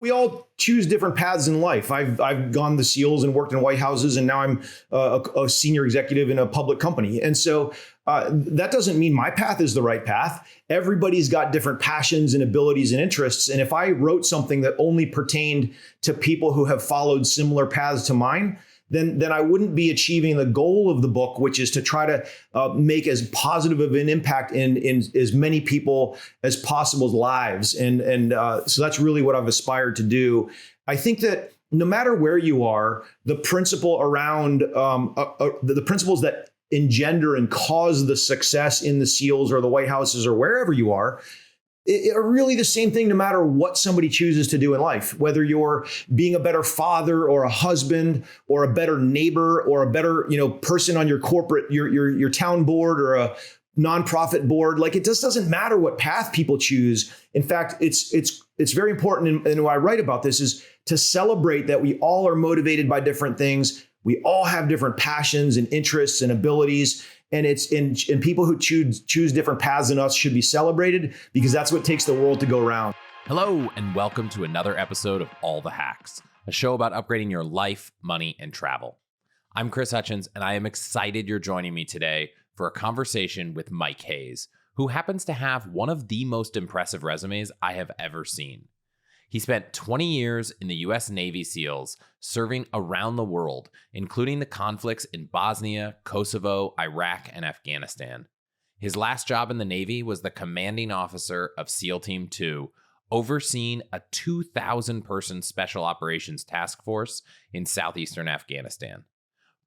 We all choose different paths in life. I've gone the SEALs and worked in White Houses, and now I'm a senior executive in a public company. And so that doesn't mean my path is the right path. Everybody's got different passions and abilities and interests. And if I wrote something that only pertained to people who have followed similar paths to mine, then I wouldn't be achieving the goal of the book, which is to try to make as positive of an impact in as many people as possible's lives. And so that's really what I've aspired to do. I think that no matter where you are, the principle around the principles that engender and cause the success in the SEALs or the White Houses or wherever you are really the same thing no matter what somebody chooses to do in life, whether you're being a better father or a husband or a better neighbor or a better, person on your corporate, your town board or a nonprofit board. Like, it just doesn't matter what path people choose. In fact, it's very important. And what I write about this is to celebrate that we all are motivated by different things. We all have different passions and interests and abilities. And people who choose different paths than us should be celebrated, because that's what takes the world to go round. Hello, and welcome to another episode of All the Hacks, a show about upgrading your life, money, and travel. I'm Chris Hutchins, and I am excited you're joining me today for a conversation with Mike Hayes, who happens to have one of the most impressive resumes I have ever seen. He spent 20 years in the U.S. Navy SEALs, serving around the world, including the conflicts in Bosnia, Kosovo, Iraq, and Afghanistan. His last job in the Navy was the commanding officer of SEAL Team 2, overseeing a 2,000-person special operations task force in southeastern Afghanistan.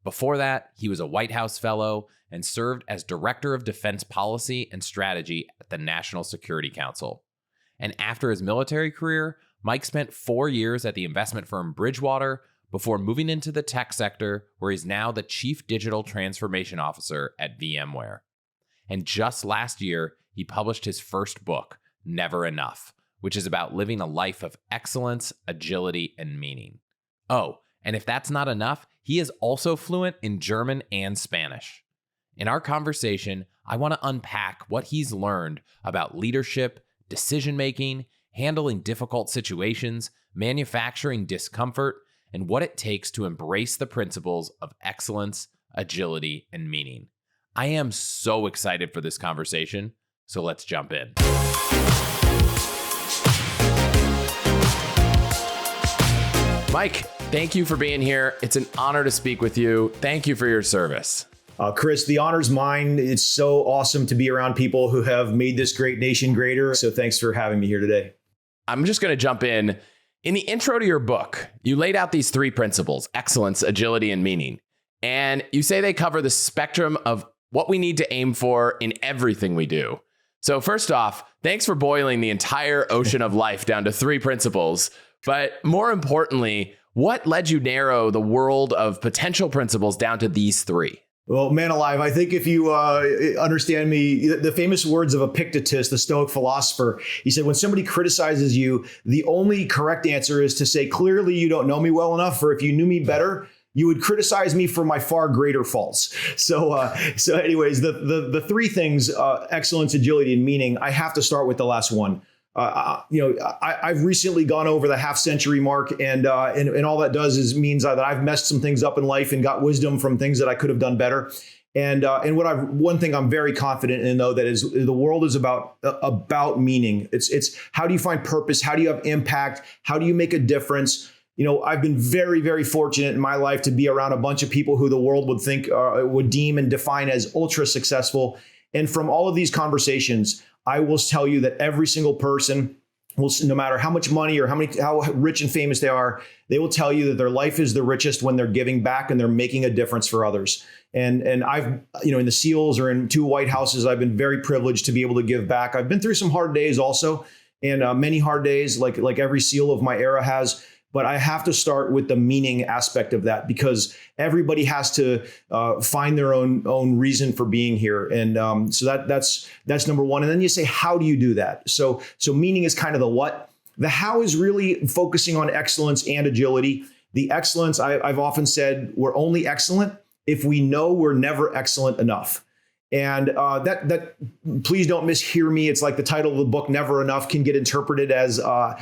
Before that, he was a White House fellow and served as Director of Defense Policy and Strategy at the National Security Council. And after his military career, Mike spent 4 years at the investment firm Bridgewater before moving into the tech sector, where he's now the Chief Digital Transformation Officer at VMware. And just last year, he published his first book, Never Enough, which is about living a life of excellence, agility, and meaning. Oh, and if that's not enough, he is also fluent in German and Spanish. In our conversation, I want to unpack what he's learned about leadership, decision-making, handling difficult situations, manufacturing discomfort, and what it takes to embrace the principles of excellence, agility, and meaning. I am so excited for this conversation, so let's jump in. Mike, thank you for being here. It's an honor to speak with you. Thank you for your service. Chris, the honor's mine. It's so awesome to be around people who have made this great nation greater. So thanks for having me here today. I'm just going to jump in. In the intro to your book, you laid out these three principles: excellence, agility, and meaning. And you say they cover the spectrum of what we need to aim for in everything we do. So first off, thanks for boiling the entire ocean of life down to three principles. But more importantly, what led you narrow the world of potential principles down to these three? Well, man alive, I think if you understand me, the famous words of Epictetus, the Stoic philosopher, he said, when somebody criticizes you, the only correct answer is to say, clearly you don't know me well enough, or if you knew me better, you would criticize me for my far greater faults. So anyways, the three things, excellence, agility, and meaning, I have to start with the last one. I've recently gone over the half-century mark, and all that means that I've messed some things up in life and got wisdom from things that I could have done better. And one thing I'm very confident in, though, that is the world is about meaning. It's how do you find purpose? How do you have impact? How do you make a difference? I've been very, very fortunate in my life to be around a bunch of people who the world would deem and define as ultra successful. And from all of these conversations, I will tell you that every single person will, no matter how much money or how rich and famous they are, they will tell you that their life is the richest when they're giving back and they're making a difference for others. And I've, in the SEALs or in 2 White Houses, I've been very privileged to be able to give back. I've been through some hard days also, and many hard days like every SEAL of my era has. But I have to start with the meaning aspect of that, because everybody has to find their own reason for being here. And so that's number one. And then you say, how do you do that? So meaning is kind of the what. The how is really focusing on excellence and agility. The excellence, I've often said, we're only excellent if we know we're never excellent enough. And that please don't mishear me. It's like the title of the book, Never Enough, can get interpreted as, not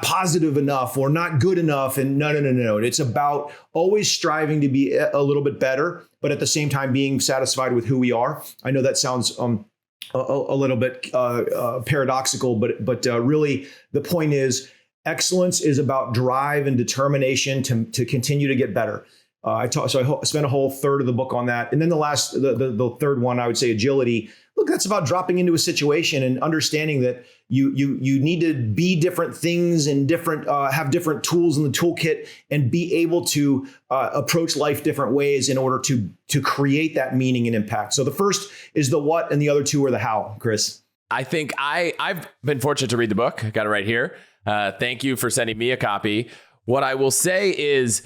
positive enough or not good enough. And no. It's about always striving to be a little bit better, but at the same time being satisfied with who we are. I know that sounds a little bit paradoxical, but really the point is excellence is about drive and determination to continue to get better. I spent a whole third of the book on that. And then the third one, I would say agility. Look, that's about dropping into a situation and understanding that you need to be different things and have different tools in the toolkit and be able to approach life different ways in order to create that meaning and impact. So the first is the what and the other two are the how, Chris. I think I've been fortunate to read the book. I got it right here. Thank you for sending me a copy. What I will say is,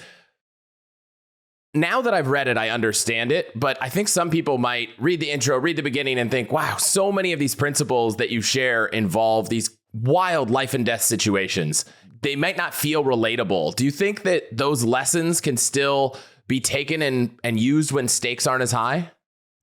now that I've read it, I understand it, but I think some people might read the intro, read the beginning and think, wow, so many of these principles that you share involve these wild life and death situations. They might not feel relatable. Do you think that those lessons can still be taken and used when stakes aren't as high?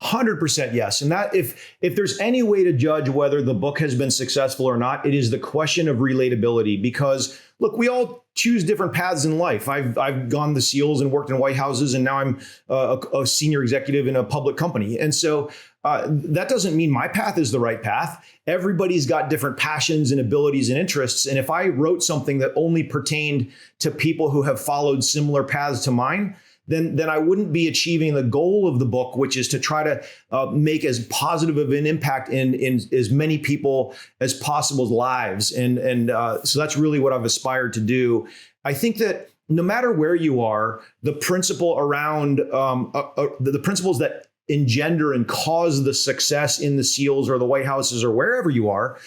100% yes. And that if there's any way to judge whether the book has been successful or not, it is the question of relatability. Because look, we all choose different paths in life. I've gone the SEALs and worked in White Houses, and now I'm a senior executive in a public company. And so that doesn't mean my path is the right path. Everybody's got different passions and abilities and interests. And if I wrote something that only pertained to people who have followed similar paths to mine, then I wouldn't be achieving the goal of the book, which is to try to make as positive of an impact in as many people as possible's lives. And so that's really what I've aspired to do. I think that no matter where you are, the principle around the principles that engender and cause the success in the SEALs or the White Houses or wherever you are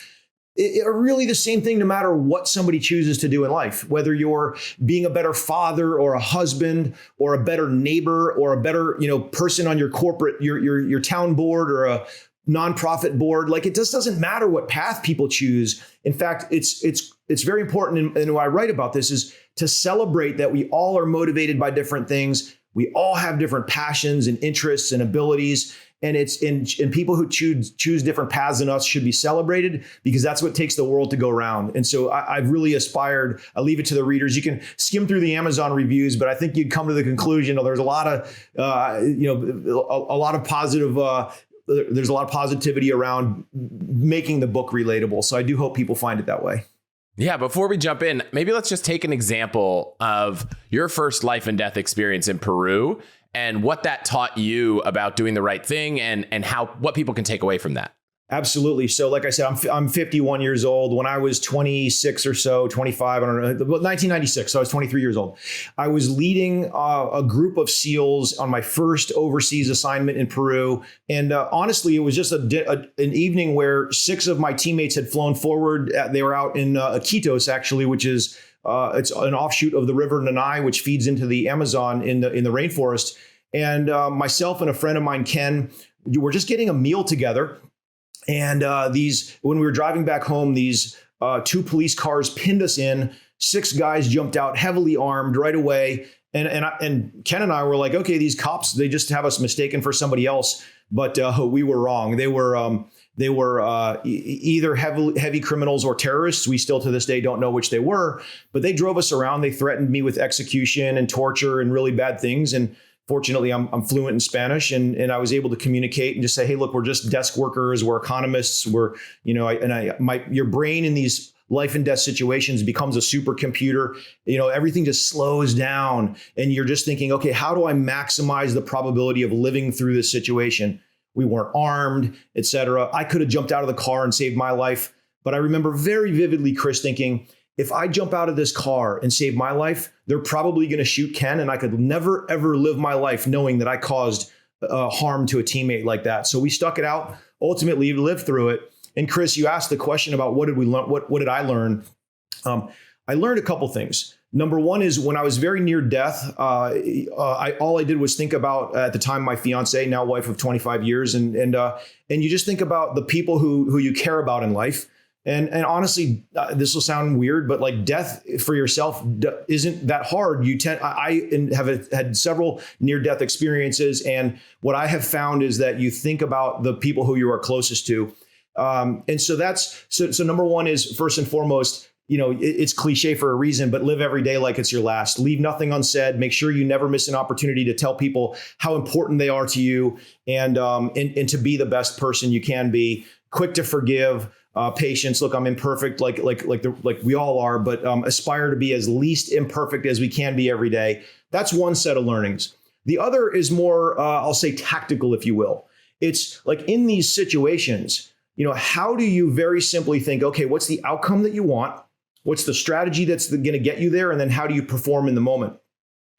really the same thing no matter what somebody chooses to do in life, whether you're being a better father or a husband or a better neighbor or a better, person on your corporate, your town board or a nonprofit board. Like, it just doesn't matter what path people choose. In fact, it's very important. And what I write about this is to celebrate that we all are motivated by different things. We all have different passions and interests and abilities. And people who choose different paths than us should be celebrated, because that's what takes the world to go round. And so I've really aspired. I leave it to the readers. You can skim through the Amazon reviews, but I think you'd come to the conclusion there's a lot of positive. There's a lot of positivity around making the book relatable. So I do hope people find it that way. Yeah, before we jump in, maybe let's just take an example of your first life and death experience in Peru and what that taught you about doing the right thing and what people can take away from that. Absolutely. So like I said, I'm 51 years old. When I was 26 or so, 25, I don't know, 1996. So I was 23 years old. I was leading a group of SEALs on my first overseas assignment in Peru. And honestly, it was just an evening where 6 of my teammates had flown forward. They were out in Iquitos, actually, which is it's an offshoot of the River Nanay, which feeds into the Amazon in the rainforest. And myself and a friend of mine, Ken, were just getting a meal together. And when we were driving back home, these 2 police cars pinned us in. 6 guys jumped out, heavily armed right away. And Ken and I were like, okay, these cops, they just have us mistaken for somebody else. But we were wrong. They were either heavy criminals or terrorists. We still to this day don't know which they were. But they drove us around. They threatened me with execution and torture and really bad things. And fortunately, I'm fluent in Spanish, and I was able to communicate and just say, hey, look, we're just desk workers, we're economists, your brain in these life and death situations becomes a supercomputer. Everything just slows down, and you're just thinking, okay, how do I maximize the probability of living through this situation? We weren't armed, et cetera. I could have jumped out of the car and saved my life, but I remember very vividly, Chris, thinking, if I jump out of this car and save my life, they're probably going to shoot Ken, and I could never, ever live my life knowing that I caused harm to a teammate like that. So we stuck it out, ultimately lived through it. And Chris, you asked the question about what did we learn? What did I learn? I learned a couple things. Number one is when I was very near death, all I did was think about, at the time, my fiance, now wife of 25 years. And you just think about the people who you care about in life. And honestly, this will sound weird, but like death for yourself isn't that hard. I have had several near-death experiences, and what I have found is that you think about the people who you are closest to, and so so number one is first and foremost. It's cliche for a reason, but live every day like it's your last. Leave nothing unsaid. Make sure you never miss an opportunity to tell people how important they are to you, and to be the best person you can be. Quick to forgive. Patience. Look, I'm imperfect, like we all are, but aspire to be as least imperfect as we can be every day. That's one set of learnings. The other is more, I'll say, tactical, if you will. It's like in these situations, how do you very simply think, okay, what's the outcome that you want? What's the strategy that's going to get you there? And then how do you perform in the moment?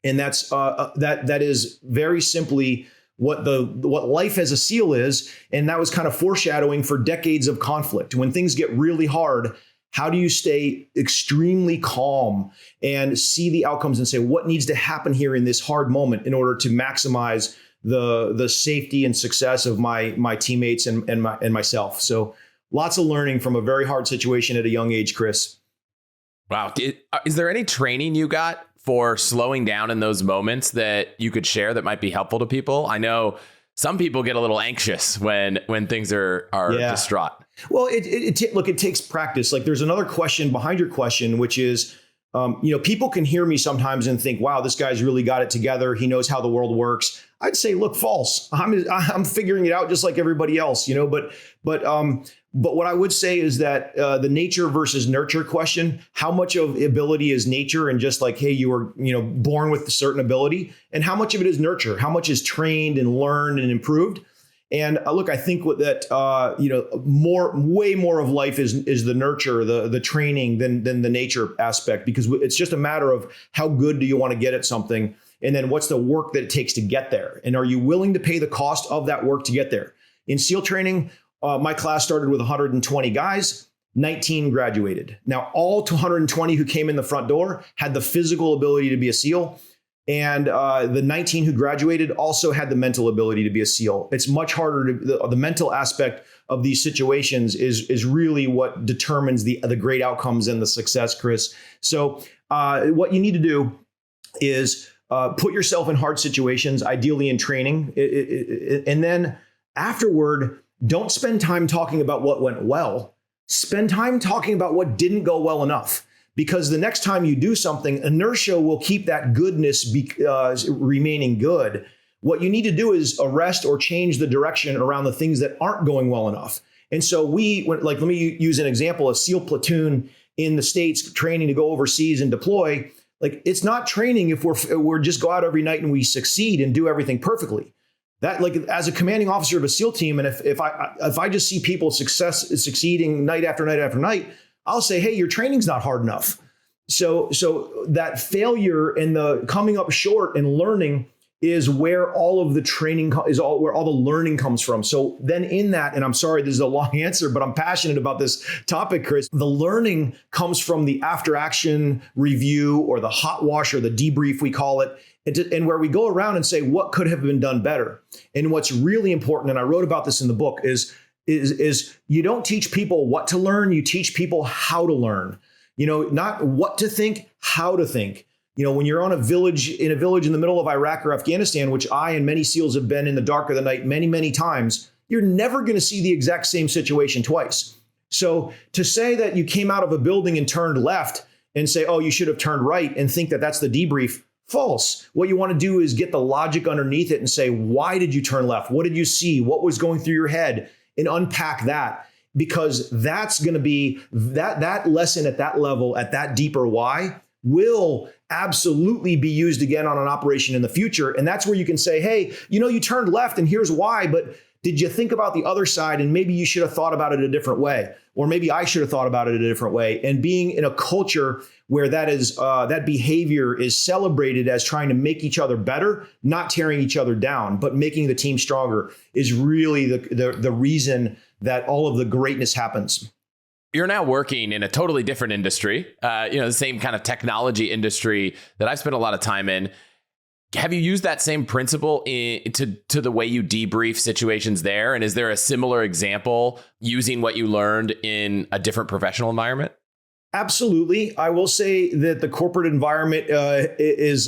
And that's that is very simply what life as a SEAL is. And that was kind of foreshadowing for decades of conflict. When things get really hard, how do you stay extremely calm and see the outcomes and say, what needs to happen here in this hard moment in order to maximize the safety and success of my teammates and myself? So lots of learning from a very hard situation at a young age, Chris. Wow. Is there any training you got for slowing down in those moments that you could share that might be helpful to people? I know some people get a little anxious when things are distraught. Well, it takes practice. Like there's another question behind your question, which is, people can hear me sometimes and think, wow, this guy's really got it together. He knows how the world works. I'd say, look, false. I'm figuring it out just like everybody else, but what I would say is that the nature versus nurture question, how much of ability is nature and just like, hey, you were, born with a certain ability, and how much of it is nurture? How much is trained and learned and improved? And look, I think way more of life is the nurture, the training than the nature aspect, because it's just a matter of how good do you want to get at something, and then what's the work that it takes to get there, and are you willing to pay the cost of that work to get there? In SEAL training, my class started with 120 guys, 19 graduated. Now, all 220 who came in the front door had the physical ability to be a SEAL. And the 19 who graduated also had the mental ability to be a SEAL. It's much harder the mental aspect of these situations is really what determines the great outcomes and the success, Chris. So what you need to do is put yourself in hard situations, ideally in training. And then afterward, don't spend time talking about what went well. Spend time talking about what didn't go well enough. Because the next time you do something, inertia will keep that goodness remaining good. What you need to do is arrest or change the direction around the things that aren't going well enough. And so let me use an example, a SEAL platoon in the States training to go overseas and deploy. Like, it's not training if we're just go out every night and we succeed and do everything perfectly. That, like, as a commanding officer of a SEAL team, and if I just see people succeeding night after night after night, I'll say, hey, your training's not hard enough. So that failure and the coming up short and learning is where all of the training where all the learning comes from. So then in that, and I'm sorry, this is a long answer, but I'm passionate about this topic, Chris. The learning comes from the after action review or the hot wash or the debrief, we call it. And where we go around and say, what could have been done better? And what's really important, and I wrote about this in the book, is you don't teach people what to learn, you teach people how to learn. Not what to think, how to think. When you're in a village in the middle of Iraq or Afghanistan, which I and many SEALs have been in the dark of the night many, many times, you're never going to see the exact same situation twice. So to say that you came out of a building and turned left and say, oh, you should have turned right, and think that that's the debrief, false. What you want to do is get the logic underneath it and say, why did you turn left? What did you see? What was going through your head? And unpack that, because that's going to be that lesson at that level, at that deeper why, will absolutely be used again on an operation in the future. And that's where you can say, hey, you turned left and here's why, but did you think about the other side? And maybe you should have thought about it a different way, or maybe I should have thought about it a different way. And being in a culture where that behavior is celebrated as trying to make each other better, not tearing each other down, but making the team stronger, is really the reason that all of the greatness happens. You're now working in a totally different industry, the same kind of technology industry that I've spent a lot of time in. Have you used that same principle to the way you debrief situations there? And is there a similar example using what you learned in a different professional environment? Absolutely. I will say that the corporate environment is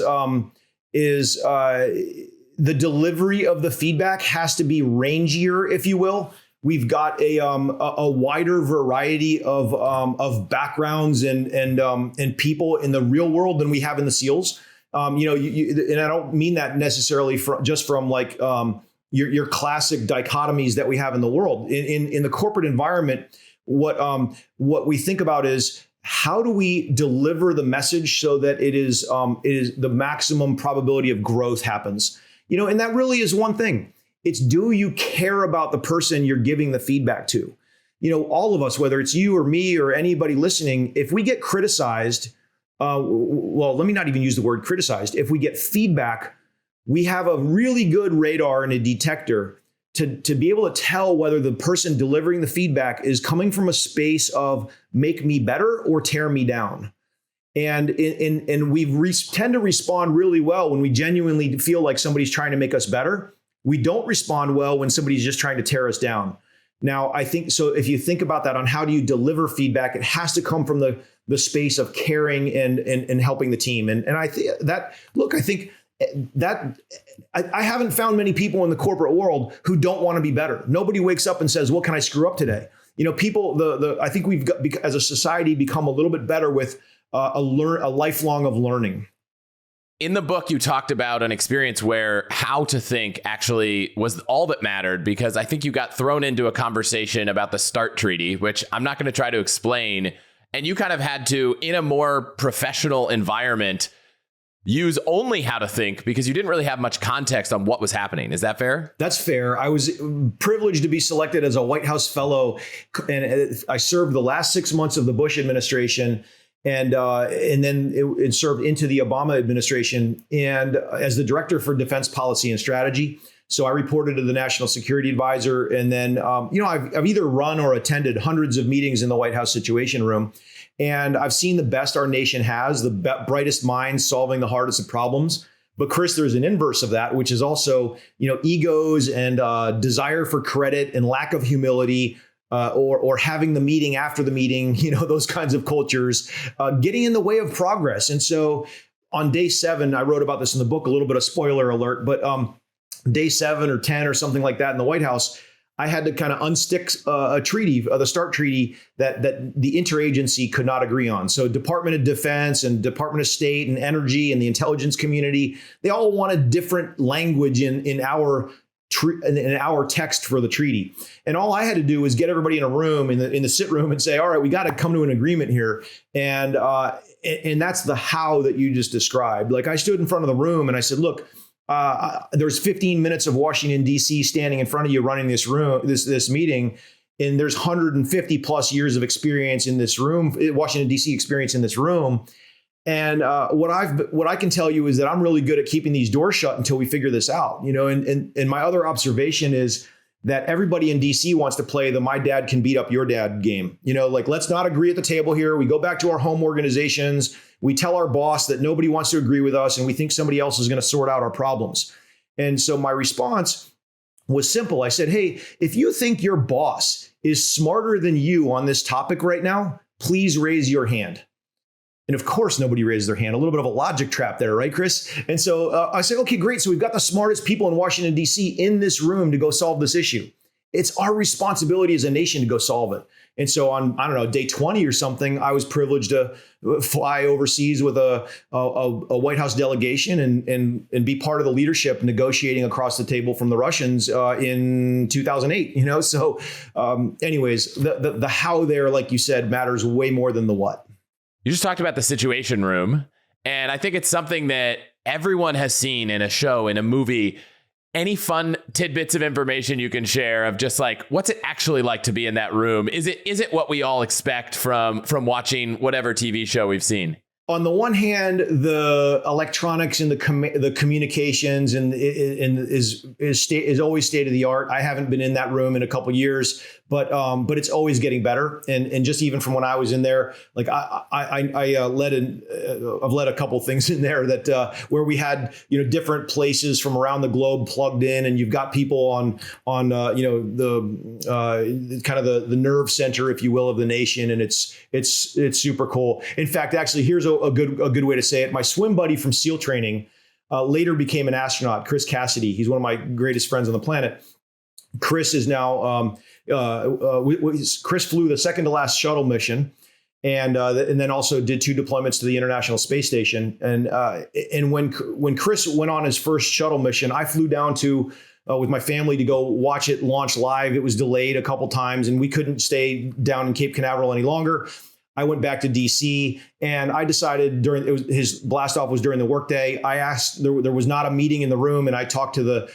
the delivery of the feedback has to be rangier, if you will. We've got a wider variety of backgrounds and people in the real world than we have in the SEALs. And I don't mean that necessarily from like your classic dichotomies that we have in the world. In the corporate environment, what we think about is how do we deliver the message so that it is the maximum probability of growth happens. And that really is one thing. It's, do you care about the person you're giving the feedback to? All of us, whether it's you or me or anybody listening, if we get criticized, well, let me not even use the word criticized. If we get feedback, we have a really good radar and a detector to be able to tell whether the person delivering the feedback is coming from a space of make me better or tear me down. And we tend to respond really well when we genuinely feel like somebody's trying to make us better. We don't respond well when somebody's just trying to tear us down. Now, I think so. If you think about that on how do you deliver feedback, it has to come from the space of caring and helping the team. And I think that, look, I think that I haven't found many people in the corporate world who don't want to be better. Nobody wakes up and says, "What can I screw up today?" People. I think we've got, as a society, become a little bit better with a lifelong of learning. In the book, you talked about an experience where how to think actually was all that mattered, because I think you got thrown into a conversation about the START treaty, which I'm not going to try to explain. And you kind of had to, in a more professional environment, use only how to think because you didn't really have much context on what was happening. Is that fair? That's fair. I was privileged to be selected as a White House fellow, and I served the last 6 months of the Bush administration. And then it served into the Obama administration and as the director for defense policy and strategy. So I reported to the national security advisor. And then, I've either run or attended hundreds of meetings in the White House Situation Room. And I've seen the best our nation has, the brightest minds solving the hardest of problems. But Chris, there's an inverse of that, which is also, egos and desire for credit and lack of humility. Or having the meeting after the meeting, those kinds of cultures getting in the way of progress. And so on day 7, I wrote about this in the book, a little bit of spoiler alert, but day 7 or 10 or something like that in the White House, I had to kind of unstick a treaty, the START treaty that the interagency could not agree on. So Department of Defense and Department of State and Energy and the intelligence community, they all wanted different language in our text for the treaty. And all I had to do was get everybody in a room in the sit room and say, all right, we got to come to an agreement here. And that's the how that you just described. Like, I stood in front of the room and I said, look, there's 15 minutes of Washington, D.C. standing in front of you running this room, this meeting. And there's 150 plus years of experience in this room, Washington, D.C. experience in this room. And what I can tell you is that I'm really good at keeping these doors shut until we figure this out. And my other observation is that everybody in DC wants to play the "my dad can beat up your dad" game. Let's not agree at the table here. We go back to our home organizations. We tell our boss that nobody wants to agree with us, and we think somebody else is going to sort out our problems. And so my response was simple. I said, hey, if you think your boss is smarter than you on this topic right now, please raise your hand. And of course, nobody raised their hand. A little bit of a logic trap there, right, Chris? And so I said, okay, great. So we've got the smartest people in Washington, D.C. in this room to go solve this issue. It's our responsibility as a nation to go solve it. And so on, day 20 or something, I was privileged to fly overseas with a White House delegation and be part of the leadership negotiating across the table from the Russians in 2008. So anyways, the how there, like you said, matters way more than the what. You just talked about the Situation Room, and I think it's something that everyone has seen in a show, in a movie. Any fun tidbits of information you can share of just like, what's it actually like to be in that room? Is it what we all expect from watching whatever TV show we've seen? on the one hand, the electronics and the communications and is always state of the art. I haven't been in that room in a couple of years, but it's always getting better. And just even from when I was in there, like I've led a couple of things in there that where we had different places from around the globe plugged in, and you've got people on the kind of the nerve center, if you will, of the nation, and it's super cool. In fact, actually, here's a good way to say it. My swim buddy from SEAL training later became an astronaut, Chris Cassidy. He's one of my greatest friends on the planet. Chris is now Chris flew the second to last shuttle mission, and then also did 2 deployments to the International Space Station. And when Chris went on his first shuttle mission, I flew down to with my family to go watch it launch live. It was delayed a couple times, and we couldn't stay down in Cape Canaveral any longer. I went back to DC, and I decided his blast off was during the workday. I asked, there was not a meeting in the room, and I talked to the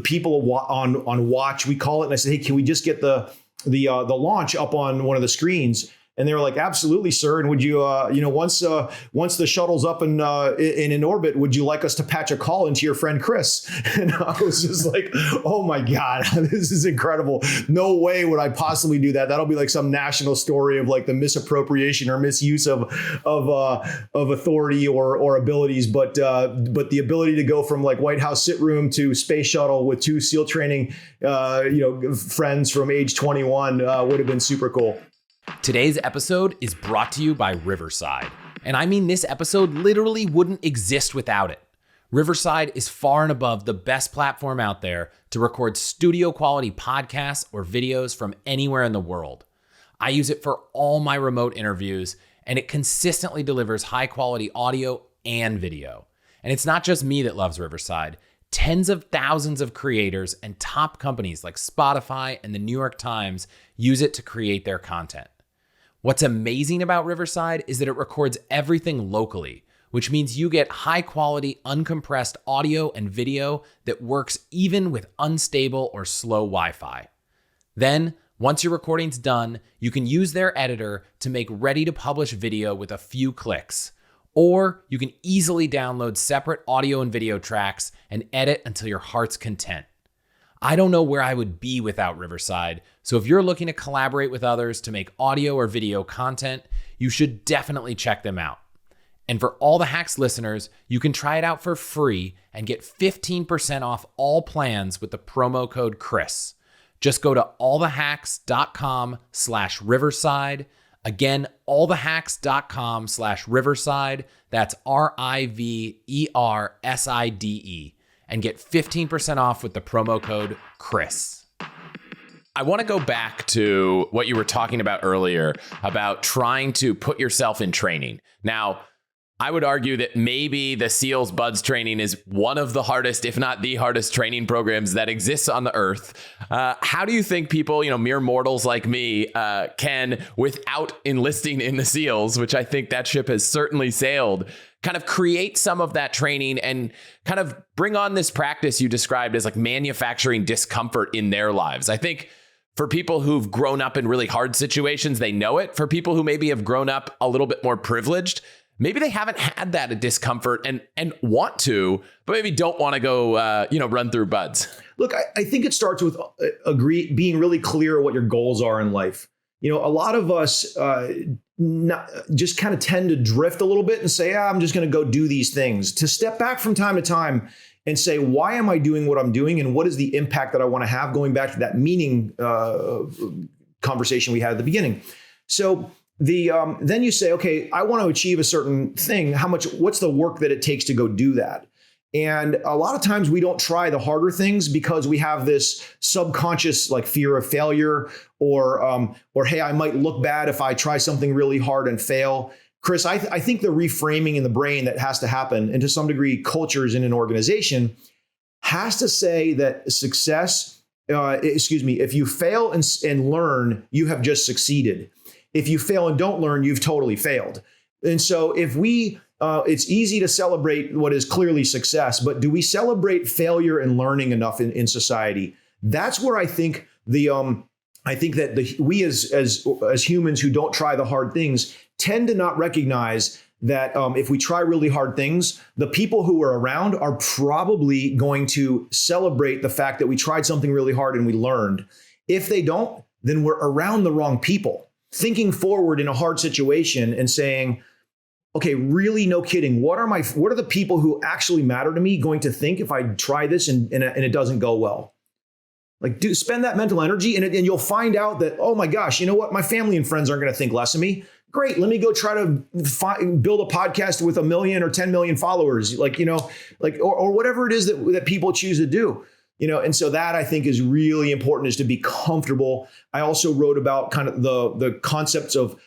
people on watch, we call it, and I said, hey, can we just get the launch up on one of the screens? And they were like, absolutely, sir. And would you, once the shuttle's up and in orbit, would you like us to patch a call into your friend Chris? And I was just like, oh my God, this is incredible. No way would I possibly do that. That'll be like some national story of like the misappropriation or misuse of authority or abilities. But the ability to go from like White House sit room to space shuttle with 2 SEAL training, friends from age 21 would have been super cool. Today's episode is brought to you by Riverside. And I mean, this episode literally wouldn't exist without it. Riverside is far and above the best platform out there to record studio quality podcasts or videos from anywhere in the world. I use it for all my remote interviews, and it consistently delivers high quality audio and video. And it's not just me that loves Riverside. Tens of thousands of creators and top companies like Spotify and the New York Times use it to create their content. What's amazing about Riverside is that it records everything locally, which means you get high quality, uncompressed audio and video that works even with unstable or slow Wi-Fi. Then, once your recording's done, you can use their editor to make ready to publish video with a few clicks. Or you can easily download separate audio and video tracks and edit until your heart's content. I don't know where I would be without Riverside, so if you're looking to collaborate with others to make audio or video content, you should definitely check them out. And for All the Hacks listeners, you can try it out for free and get 15% off all plans with the promo code Chris. Just go to allthehacks.com/Riverside. Again, allthehacks.com/Riverside. That's RIVERSIDE. And get 15% off with the promo code Chris. I want to go back to what you were talking about earlier about trying to put yourself in training. Now, I would argue that maybe the SEALs Buds training is one of the hardest, if not the hardest training programs that exists on the earth. How do you think people, mere mortals like me, can, without enlisting in the SEALs, which I think that ship has certainly sailed, kind of create some of that training and kind of bring on this practice you described as like manufacturing discomfort in their lives? I think for people who've grown up in really hard situations, they know it. For people who maybe have grown up a little bit more privileged, maybe they haven't had that discomfort and want to, but maybe don't want to go, run through buds. Look, I think it starts with being really clear what your goals are in life. A lot of us just kind of tend to drift a little bit and say, I'm just going to go do these things. To step back from time to time and say, why am I doing what I'm doing? And what is the impact that I want to have? Going back to that meaning conversation we had at the beginning. So then you say, okay, I want to achieve a certain thing. What's the work that it takes to go do that? And a lot of times we don't try the harder things because we have this subconscious like fear of failure or hey, I might look bad if I try something really hard and fail. Chris, I think the reframing in the brain that has to happen, and to some degree cultures in an organization, has to say that success, if you fail and learn, you have just succeeded. If you fail and don't learn, you've totally failed. And so if it's easy to celebrate what is clearly success, but do we celebrate failure and learning enough in society? That's where I think we as humans who don't try the hard things tend to not recognize that if we try really hard things, the people who are around are probably going to celebrate the fact that we tried something really hard and we learned. If they don't, then we're around the wrong people. Thinking forward in a hard situation and saying, okay, really, no kidding. What are the people who actually matter to me going to think if I try this and it doesn't go well? Like, spend that mental energy and you'll find out that, oh my gosh, you know what? My family and friends aren't going to think less of me. Great. Let me go try to build a podcast with 1 million or 10 million followers, or whatever it is that people choose to do. And so that I think is really important, is to be comfortable. I also wrote about kind of the concepts of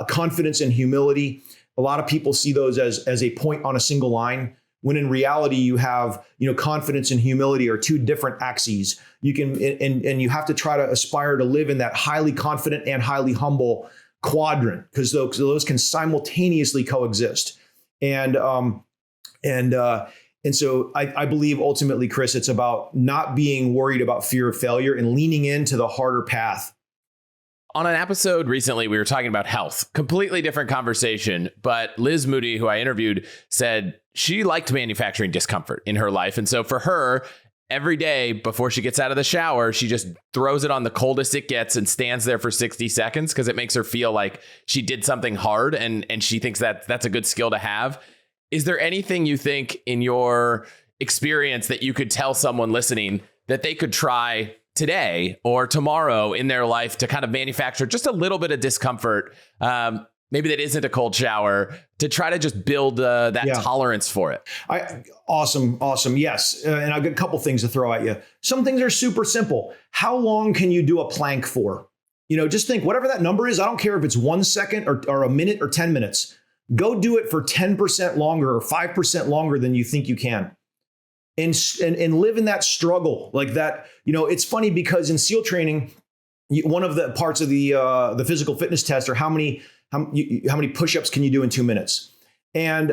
confidence and humility. A lot of people see those as a point on a single line, when in reality you have, confidence and humility are two different axes. You can, and you have to try to aspire to live in that highly confident and highly humble quadrant, because those can simultaneously coexist. And so I believe ultimately, Chris, it's about not being worried about fear of failure and leaning into the harder path. On an episode recently, we were talking about health, completely different conversation. But Liz Moody, who I interviewed, said she liked manufacturing discomfort in her life. And so for her, every day before she gets out of the shower, she just throws it on the coldest it gets and stands there for 60 seconds because it makes her feel like she did something hard. And she thinks that that's a good skill to have. Is there anything you think in your experience that you could tell someone listening that they could try today or tomorrow in their life to kind of manufacture just a little bit of discomfort, maybe that isn't a cold shower, to try to just build that tolerance for it? Awesome. Yes. And I've got a couple things to throw at you. Some things are super simple. How long can you do a plank for? Just think, whatever that number is, I don't care if it's 1 second or a minute or 10 minutes. Go do it for 10% longer or 5% longer than you think you can. And live in that struggle like that. It's funny because in SEAL training, one of the parts of the physical fitness test are how many push-ups can you do in 2 minutes? And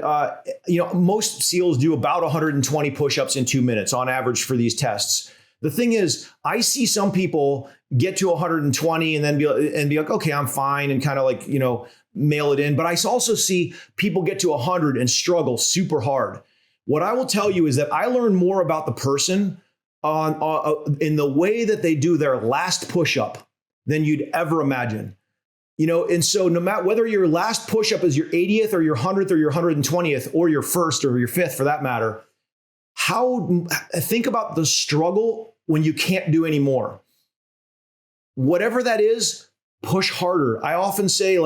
most SEALs do about 120 push-ups in 2 minutes on average for these tests. The thing is, I see some people get to 120 and then be like, okay, I'm fine, and kind of mail it in. But I also see people get to 100 and struggle super hard. What I will tell you is that I learn more about the person in the way that they do their last push-up than you'd ever imagine. And so no matter whether your last push-up is your 80th or your 100th or your 120th or your first or your fifth for that matter, think about the struggle when you can't do any more. Whatever that is, push harder. I often say,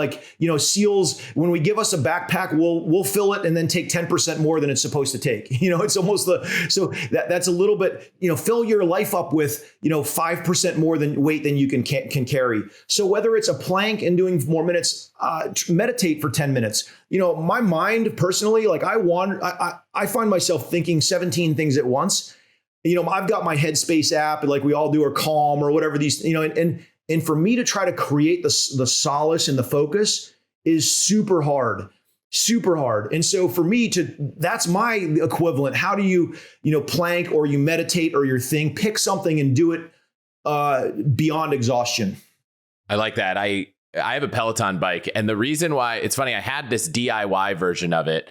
SEALs, when we give us a backpack, we'll fill it and then take 10% more than it's supposed to take. It's almost that's a little bit, fill your life up with, 5% more than weight than you can carry. So whether it's a plank and doing more minutes, meditate for 10 minutes. My mind personally, I find myself thinking 17 things at once. I've got my Headspace app, like we all do, or Calm or whatever these, and for me to try to create the solace and the focus is super hard. And so for me that's my equivalent. How do you, plank, or you meditate, or your thing, pick something and do it beyond exhaustion. I like that. I have a Peloton bike, and the reason why, it's funny, I had this DIY version of it,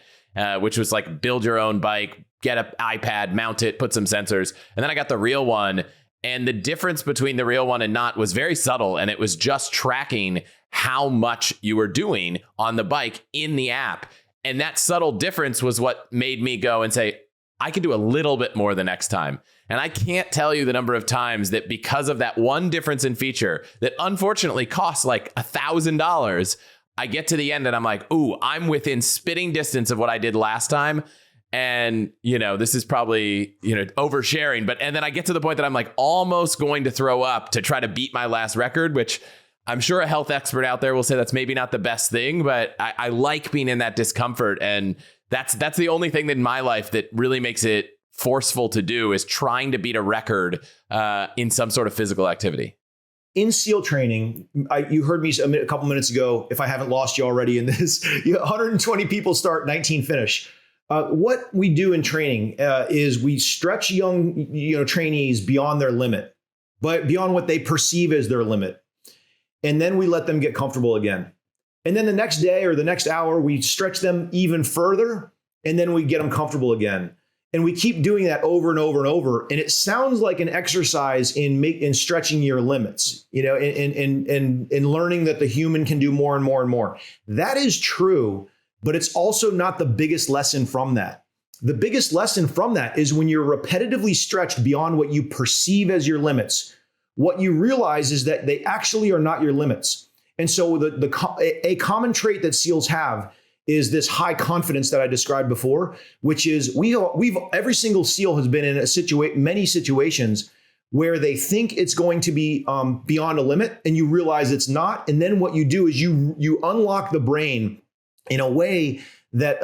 which was like build your own bike, get an iPad, mount it, put some sensors. And then I got the real one. And the difference between the real one and not was very subtle. And it was just tracking how much you were doing on the bike in the app. And that subtle difference was what made me go and say, I can do a little bit more the next time. And I can't tell you the number of times that because of that one difference in feature that unfortunately costs like $1,000, I get to the end and I'm like, ooh, I'm within spitting distance of what I did last time. And, this is probably, oversharing. And then I get to the point that I'm like almost going to throw up to try to beat my last record, which I'm sure a health expert out there will say that's maybe not the best thing. But I like being in that discomfort. And that's the only thing that in my life that really makes it forceful to do, is trying to beat a record in some sort of physical activity. In SEAL training, you heard me a couple minutes ago, if I haven't lost you already in this, 120 people start, 19 finish. What we do in training is we stretch young trainees beyond their limit, but beyond what they perceive as their limit. And then we let them get comfortable again. And then the next day or the next hour, we stretch them even further, and then we get them comfortable again. And we keep doing that over and over and over. And it sounds like an exercise in stretching your limits, and learning that the human can do more and more and more. That is true, but it's also not the biggest lesson from that. The biggest lesson from that is when you're repetitively stretched beyond what you perceive as your limits, what you realize is that they actually are not your limits. And so a common trait that SEALs have is this high confidence that I described before, which is every single SEAL has been in many situations where they think it's going to be beyond a limit, and you realize it's not. And then what you do is you unlock the brain in a way that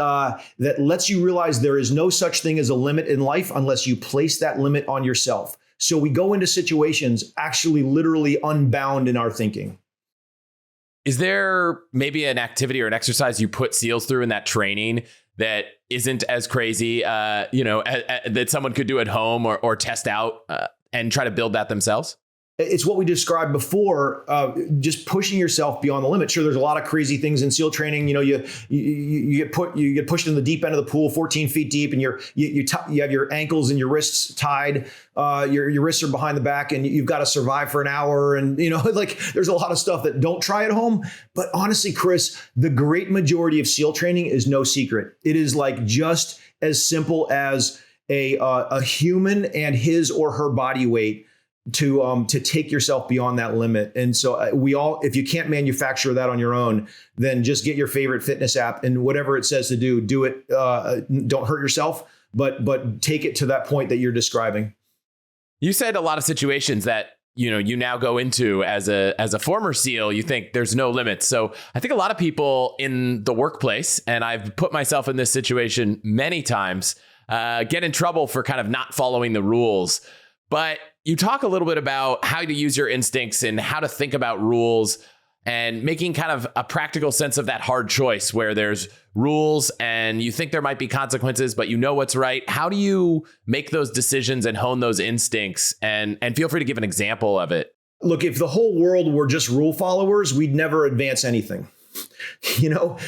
lets you realize there is no such thing as a limit in life unless you place that limit on yourself. So we go into situations actually literally unbound in our thinking. Is there maybe an activity or an exercise you put SEALs through in that training that isn't as crazy, that someone could do at home or test out and try to build that themselves? It's what we described before, just pushing yourself beyond the limit. Sure, there's a lot of crazy things in SEAL training. You get pushed in the deep end of the pool, 14 feet deep, and you have your ankles and your wrists tied. Your wrists are behind the back, and you've got to survive for an hour. And there's a lot of stuff that don't try at home. But honestly, Chris, the great majority of SEAL training is no secret. It is just as simple as a human and his or her body weight to take yourself beyond that limit. And so if you can't manufacture that on your own, then just get your favorite fitness app and whatever it says to do it. Don't hurt yourself, but take it to that point that you're describing. You said a lot of situations that you now go into as a former SEAL, you think there's no limits. So I think a lot of people in the workplace, and I've put myself in this situation many times, get in trouble for kind of not following the rules. But you talk a little bit about how to use your instincts and how to think about rules and making kind of a practical sense of that hard choice where there's rules and you think there might be consequences, but you know what's right. How do you make those decisions and hone those instincts? And feel free to give an example of it. Look, if the whole world were just rule followers, we'd never advance anything.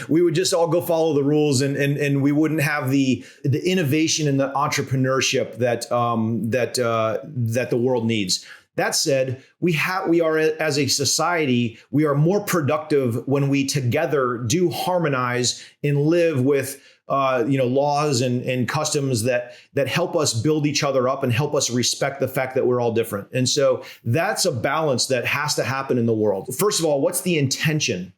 We would just all go follow the rules, and we wouldn't have the innovation and the entrepreneurship that the world needs. That said, we are as a society, we are more productive when we together do harmonize and live with laws and customs that help us build each other up and help us respect the fact that we're all different. And so that's a balance that has to happen in the world. First of all, what's the intention?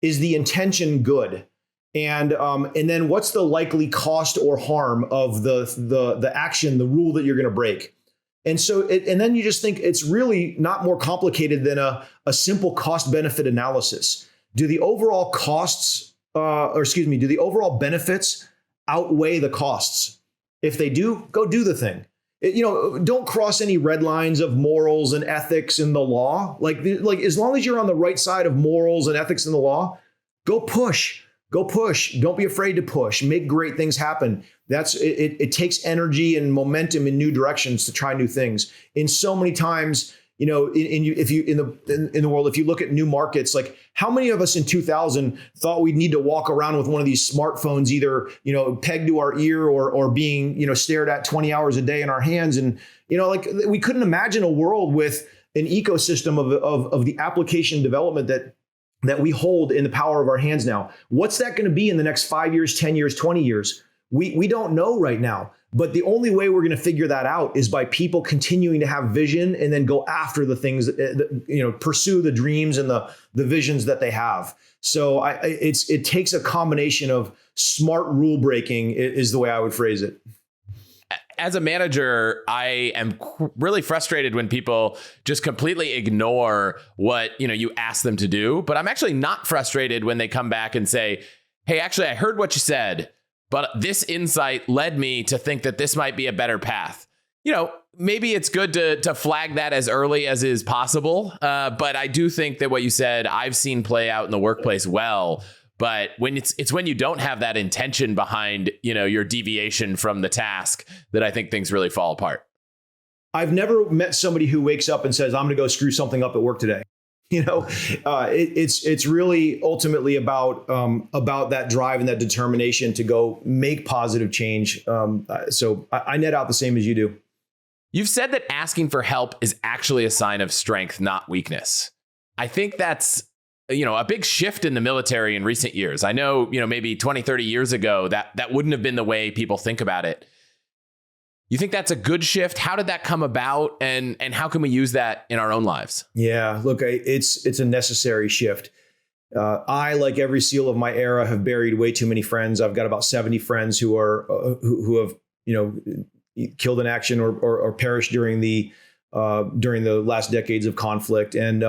Is the intention good? And then what's the likely cost or harm of the action, the rule that you're going to break? And so, and then you just think it's really not more complicated than a simple cost benefit analysis. Do the overall costs, do the overall benefits outweigh the costs? If they do, go do the thing. Don't cross any red lines of morals and ethics in the law. Like as long as you're on the right side of morals and ethics in the law, go push. Don't be afraid to push. Make great things happen. It takes energy and momentum in new directions to try new things. In so many times, in the world, if you look at new markets, like how many of us in 2000 thought we'd need to walk around with one of these smartphones, either, pegged to our ear or being, stared at 20 hours a day in our hands. And, we couldn't imagine a world with an ecosystem of the application development that we hold in the power of our hands now. What's that going to be in the next 5 years, 10 years, 20 years? We don't know right now. But the only way we're going to figure that out is by people continuing to have vision and then go after the things, pursue the dreams and the visions that they have. So it takes a combination of smart rule breaking is the way I would phrase it. As a manager, I am really frustrated when people just completely ignore what, you ask them to do. But I'm actually not frustrated when they come back and say, hey, actually, I heard what you said, but this insight led me to think that this might be a better path. Maybe it's good to flag that as early as is possible. But I do think that what you said, I've seen play out in the workplace well. But when it's when you don't have that intention behind, your deviation from the task, that I think things really fall apart. I've never met somebody who wakes up and says, I'm going to go screw something up at work today. It's really ultimately about that drive and that determination to go make positive change. So I net out the same as you do. You've said that asking for help is actually a sign of strength, not weakness. I think that's, a big shift in the military in recent years. I know, maybe 20, 30 years ago, that wouldn't have been the way people think about it. You think that's a good shift? How did that come about? And how can we use that in our own lives? Yeah, look, it's a necessary shift. I, like every SEAL of my era, have buried way too many friends. I've got about 70 friends who have, killed in action or perished during the last decades of conflict. And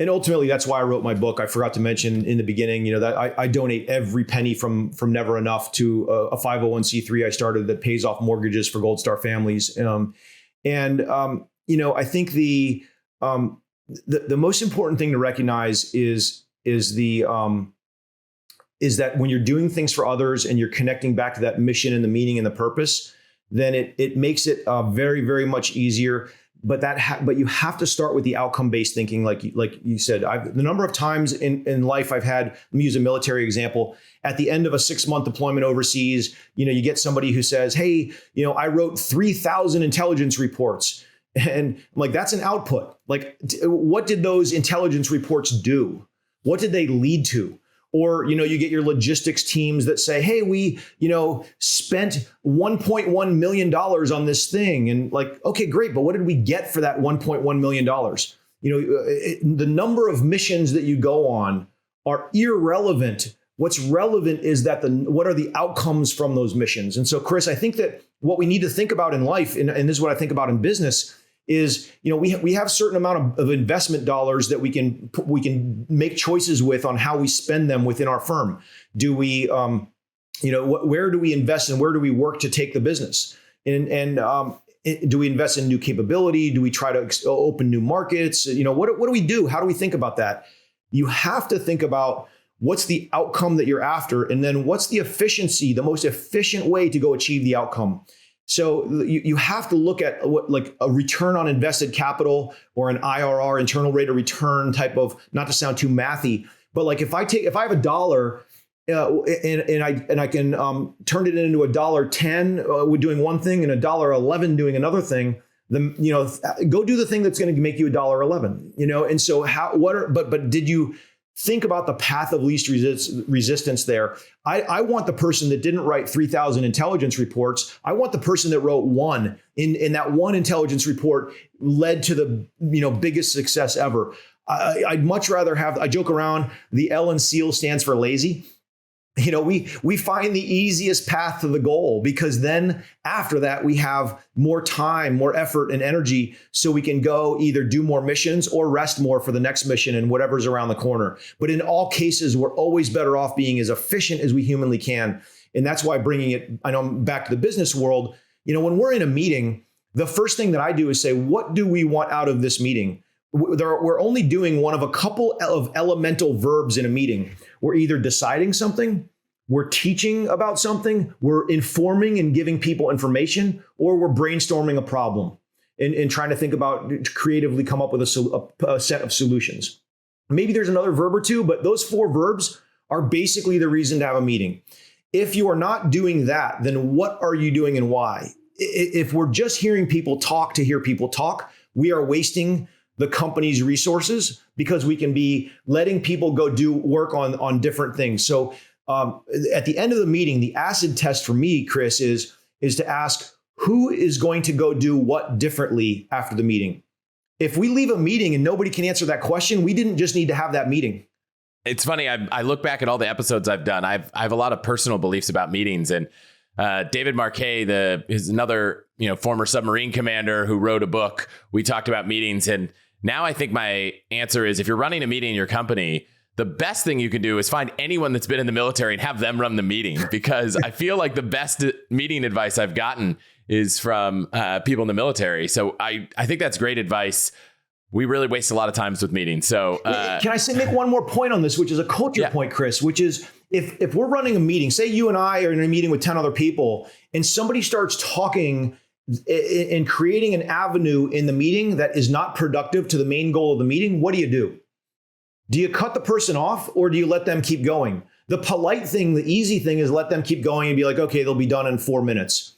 ultimately, that's why I wrote my book. I forgot to mention in the beginning, that I donate every penny from Never Enough to a 501c3 I started that pays off mortgages for Gold Star families. I think the most important thing to recognize is that when you're doing things for others and you're connecting back to that mission and the meaning and the purpose, then it makes it very, very much easier. But you have to start with the outcome-based thinking, like you said. The number of times in life I've had, let me use a military example. At the end of a 6-month deployment overseas, you get somebody who says, "Hey, I wrote 3,000 intelligence reports," and I'm like, "That's an output. Like, what did those intelligence reports do? What did they lead to?" Or, you get your logistics teams that say, "Hey, we, spent $1.1 million on this thing." And like, okay, great. But what did we get for that $1.1 million? The number of missions that you go on are irrelevant. What's relevant is that what are the outcomes from those missions? And so, Chris, I think that what we need to think about in life, and this is what I think about in business, is, we have a certain amount of investment dollars that we can make choices with on how we spend them within our firm. Do we, where do we invest and where do we work to take the business? And do we invest in new capability? Do we try to open new markets? What do we do? How do we think about that? You have to think about what's the outcome that you're after, and then what's the efficiency, the most efficient way to go achieve the outcome. So you have to look at what, like a return on invested capital or an IRR, internal rate of return type of, not to sound too mathy, but like if I have $1 and I can turn it into $1.10 with doing one thing and $1.11 doing another thing, then go do the thing that's going to make you $1.11. And so but did you think about the path of least resistance there? I want the person that didn't write 3,000 intelligence reports. I want the person that wrote one, in that one intelligence report led to the biggest success ever. I'd much rather have, I joke around, the L in SEAL stands for lazy. We find the easiest path to the goal, because then after that, we have more time, more effort and energy, so we can go either do more missions or rest more for the next mission and whatever's around the corner. But in all cases, we're always better off being as efficient as we humanly can. And that's why bringing it, back to the business world, when we're in a meeting, the first thing that I do is say, what do we want out of this meeting? We're only doing one of a couple of elemental verbs in a meeting. We're either deciding something, we're teaching about something, we're informing and giving people information, or we're brainstorming a problem and trying to think about, creatively come up with a set of solutions. Maybe there's another verb or two, but those 4 verbs are basically the reason to have a meeting. If you are not doing that, then what are you doing and why? If we're just hearing people talk to hear people talk, we are wasting the company's resources, because we can be letting people go do work on different things. So at the end of the meeting, the acid test for me, Chris, is to ask, who is going to go do what differently after the meeting? If we leave a meeting and nobody can answer that question, we didn't just need to have that meeting. It's funny. I look back at all the episodes I've done. I have a lot of personal beliefs about meetings, and David Marquet is another former submarine commander who wrote a book. We talked about meetings, and now I think my answer is, if you're running a meeting in your company, the best thing you can do is find anyone that's been in the military and have them run the meeting, because I feel like the best meeting advice I've gotten is from people in the military. So I think that's great advice. We really waste a lot of times with meetings. So can I make one more point on this, which is a culture point, Chris, which is if we're running a meeting, say you and I are in a meeting with 10 other people, and somebody starts talking and creating an avenue in the meeting that is not productive to the main goal of the meeting, what do you do? Do you cut the person off or do you let them keep going? The polite thing, the easy thing is let them keep going and be like, okay, they'll be done in 4 minutes.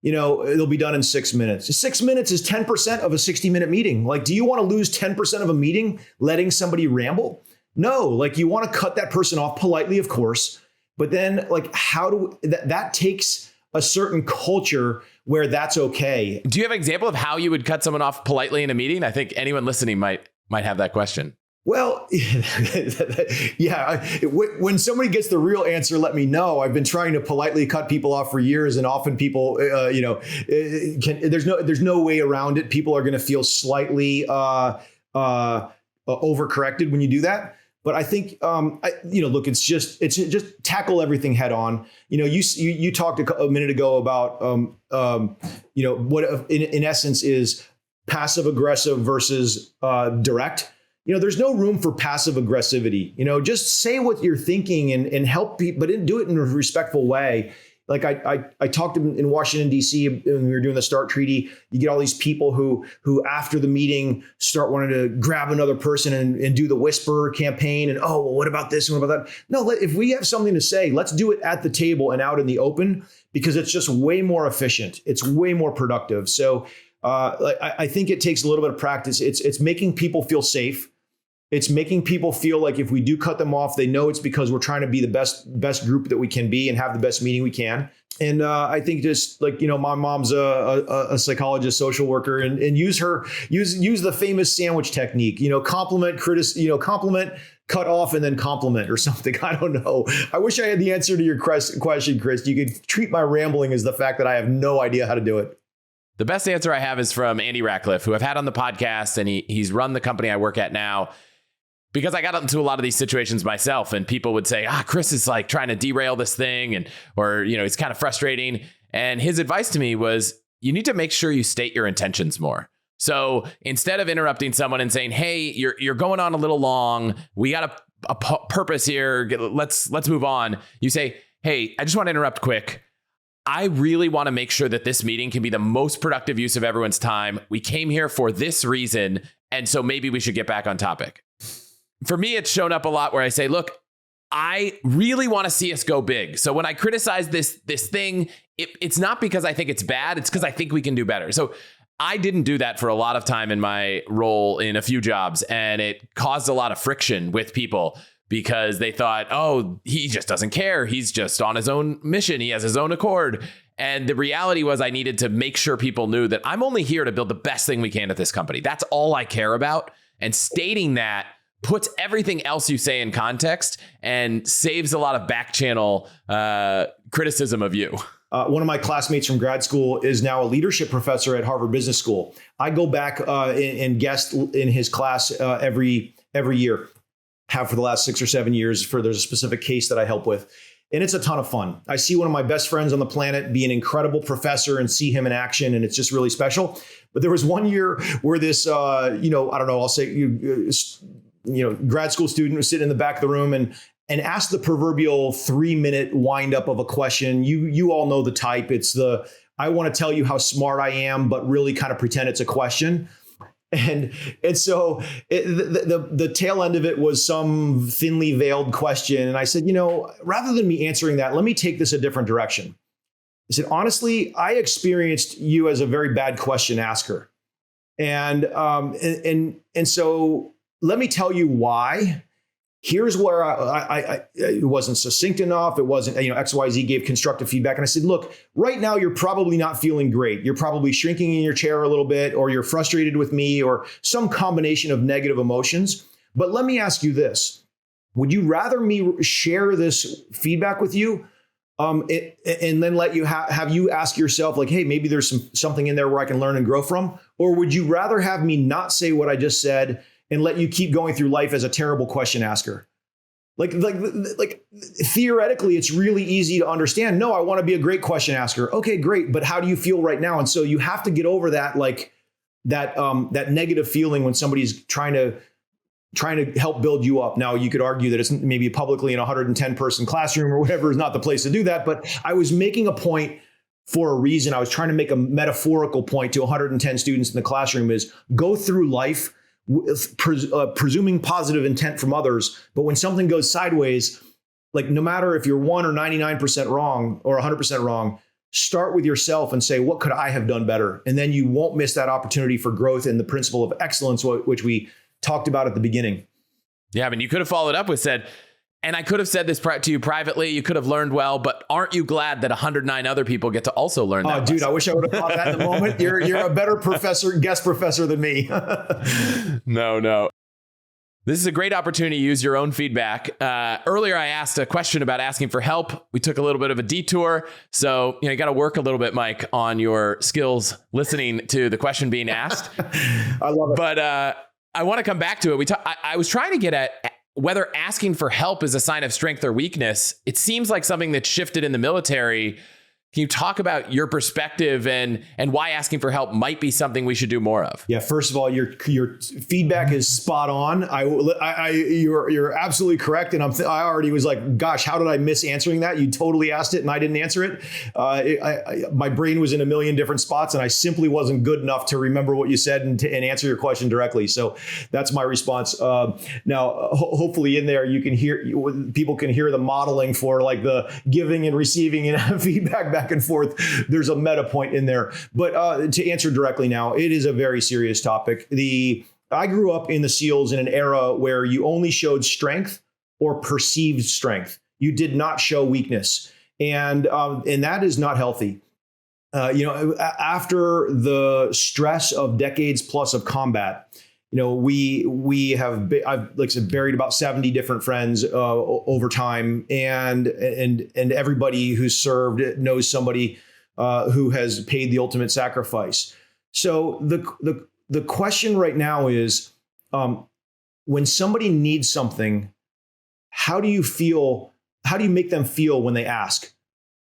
They'll be done in 6 minutes. 6 minutes is 10% of a 60-minute meeting. Like, do you want to lose 10% of a meeting letting somebody ramble? No, like you want to cut that person off politely, of course. But then like that takes a certain culture where that's okay. Do you have an example of how you would cut someone off politely in a meeting? I think anyone listening might have that question. Well, yeah, when somebody gets the real answer, let me know. I've been trying to politely cut people off for years, and often people, there's no way around it. People are going to feel slightly overcorrected when you do that. But I think, look, it's just tackle everything head on. You talked a minute ago about, what in essence is passive aggressive versus direct. There's no room for passive aggressivity. Just say what you're thinking and help people, but do it in a respectful way. Like I talked in Washington, D.C. when we were doing the START treaty. You get all these people who after the meeting start wanting to grab another person and do the whisper campaign. And, oh, well, what about this and what about that? No, if we have something to say, let's do it at the table and out in the open, because it's just way more efficient. It's way more productive. So I think it takes a little bit of practice. It's making people feel safe. It's making people feel like if we do cut them off, they know it's because we're trying to be the best group that we can be and have the best meeting we can. And I think just like, my mom's a psychologist, social worker, and use the famous sandwich technique, compliment, compliment, cut off, and then compliment or something. I don't know. I wish I had the answer to your question, Chris. You could treat my rambling as the fact that I have no idea how to do it. The best answer I have is from Andy Ratcliffe, who I've had on the podcast, and he's run the company I work at now. Because I got into a lot of these situations myself, and people would say, Chris is like trying to derail this thing, or it's kind of frustrating. And his advice to me was, you need to make sure you state your intentions more. So instead of interrupting someone and saying, hey, you're going on a little long, we got a purpose here, let's move on. You say, hey, I just want to interrupt quick. I really want to make sure that this meeting can be the most productive use of everyone's time. We came here for this reason, and so maybe we should get back on topic. For me, it's shown up a lot where I say, look, I really want to see us go big. So when I criticize this thing, it's not because I think it's bad. It's because I think we can do better. So I didn't do that for a lot of time in my role in a few jobs. And it caused a lot of friction with people because they thought, oh, he just doesn't care. He's just on his own mission. He has his own accord. And the reality was I needed to make sure people knew that I'm only here to build the best thing we can at this company. That's all I care about. And stating that puts everything else you say in context and saves a lot of back channel criticism of you. One of my classmates from grad school is now a leadership professor at Harvard Business School. I go back and guest in his class every year, have for the last 6 or 7 years. There's a specific case that I help with. And it's a ton of fun. I see one of my best friends on the planet be an incredible professor and see him in action. And it's just really special. But there was one year where this, I don't know, I'll say, grad school student was sitting in the back of the room and asked the proverbial 3-minute wind up of a question. You all know the type. It's I want to tell you how smart I am, but really kind of pretend it's a question. And so the tail end of it was some thinly veiled question. And I said, rather than me answering that, let me take this a different direction. I said, honestly, I experienced you as a very bad question asker. And so let me tell you why. Here's where it wasn't succinct enough. It wasn't, XYZ gave constructive feedback. And I said, look, right now, you're probably not feeling great. You're probably shrinking in your chair a little bit, or you're frustrated with me, or some combination of negative emotions. But let me ask you this. Would you rather me share this feedback with you and then let you have you ask yourself like, hey, maybe there's something in there where I can learn and grow from? Or would you rather have me not say what I just said and let you keep going through life as a terrible question asker? Like theoretically, it's really easy to understand. No, I want to be a great question asker. Okay, great. But how do you feel right now? And so you have to get over that, that negative feeling when somebody's trying to help build you up. Now, you could argue that it's maybe publicly in a 110 person classroom or whatever is not the place to do that. But I was making a point for a reason. I was trying to make a metaphorical point to 110 students in the classroom is go through life presuming positive intent from others. But when something goes sideways, like no matter if you're 1 or 99% wrong or 100% wrong, start with yourself and say, what could I have done better? And then you won't miss that opportunity for growth and the principle of excellence, which we talked about at the beginning. Yeah, I mean, you could have followed up with said, and I could have said this to you privately, you could have learned well, but aren't you glad that 109 other people get to also learn that? Oh, dude, I wish I would have thought that in the moment. You're a better guest professor than me. No. This is a great opportunity to use your own feedback. Earlier, I asked a question about asking for help. We took a little bit of a detour. So, you got to work a little bit, Mike, on your skills listening to the question being asked. I love it. But I want to come back to it. I was trying to get at whether asking for help is a sign of strength or weakness. It seems like something that's shifted in the military. Can you talk about your perspective and why asking for help might be something we should do more of? Yeah, first of all, your feedback is spot on. You're absolutely correct, and I already was like, gosh, how did I miss answering that? You totally asked it, and I didn't answer it. My brain was in a million different spots, and I simply wasn't good enough to remember what you said and answer your question directly. So that's my response. Now, hopefully, in there you can hear people can hear the modeling for like the giving and receiving and feedback back and forth. There's a meta point in there. But to answer directly now, it is a very serious topic. I grew up in the SEALs in an era where you only showed strength or perceived strength. You did not show weakness. And that is not healthy. After the stress of decades plus of combat, I've like I said, buried about 70 different friends over time, and everybody who's served knows somebody who has paid the ultimate sacrifice. So the question right now is, when somebody needs something, how do you feel? How do you make them feel when they ask?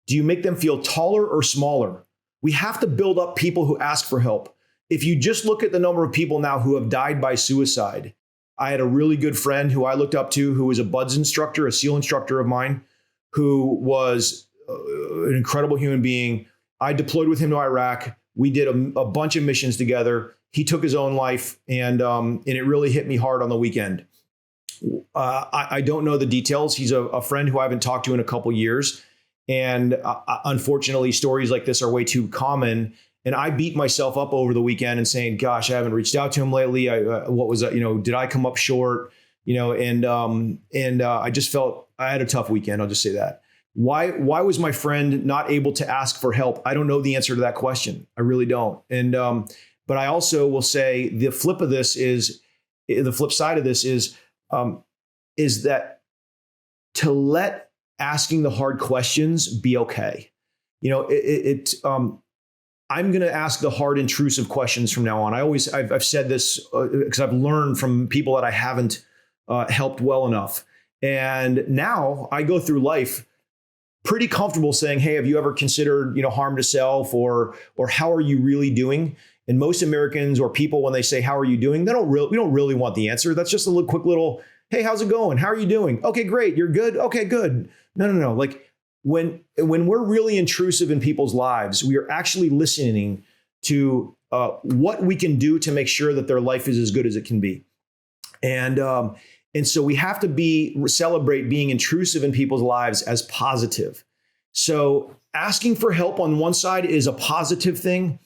Do you make them feel taller or smaller? We have to build up people who ask for help. If you just look at the number of people now who have died by suicide, I had a really good friend who I looked up to, who was a BUDS instructor, a SEAL instructor of mine, who was an incredible human being. I deployed with him to Iraq. We did a bunch of missions together. He took his own life, and it really hit me hard on the weekend. I don't know the details. He's a friend who I haven't talked to in a couple years. And unfortunately, stories like this are way too common. And I beat myself up over the weekend and saying, gosh, I haven't reached out to him lately. What was that? Did I come up short? I just felt I had a tough weekend. I'll just say that. Why was my friend not able to ask for help? I don't know the answer to that question. I really don't. And but I also will say the flip side of this is that to let asking the hard questions be okay. I'm going to ask the hard, intrusive questions from now on. I've said this because I've learned from people that I haven't helped well enough. And now I go through life pretty comfortable saying, hey, have you ever considered, harm to self or how are you really doing? And most Americans or people, when they say, how are you doing? We don't really want the answer. That's just a quick little, hey, how's it going? How are you doing? Okay, great. You're good. Okay, good. No. Like, when we're really intrusive in people's lives, we are actually listening to what we can do to make sure that their life is as good as it can be. And so we have to celebrate being intrusive in people's lives as positive. So asking for help on one side is a positive thing,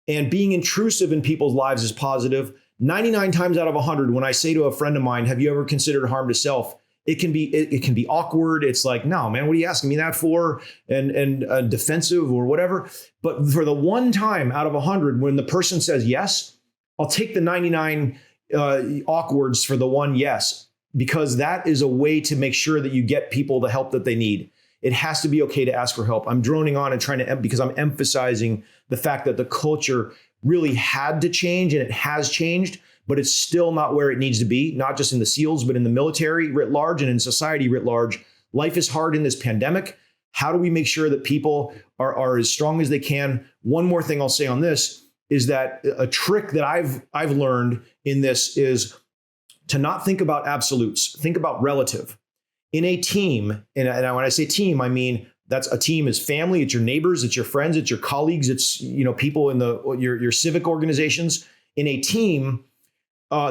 and being intrusive in people's lives is positive. 99 times out of 100, when I say to a friend of mine, have you ever considered harm to self? It can be awkward. It's like, no, man, what are you asking me that for? And defensive or whatever. But for the one time out of 100, when the person says yes, I'll take the 99 awkwards for the one yes, because that is a way to make sure that you get people the help that they need. It has to be okay to ask for help. I'm droning on and because I'm emphasizing the fact that the culture really had to change, and it has changed. But it's still not where it needs to be, not just in the SEALs, but in the military writ large and in society writ large. Life is hard in this pandemic. How do we make sure that people are as strong as they can? One more thing I'll say on this is that a trick that I've learned in this is to not think about absolutes, think about relative. In a team, and when I say team, I mean that's a team is family, it's your neighbors, it's your friends, it's your colleagues, it's people in your civic organizations. In a team,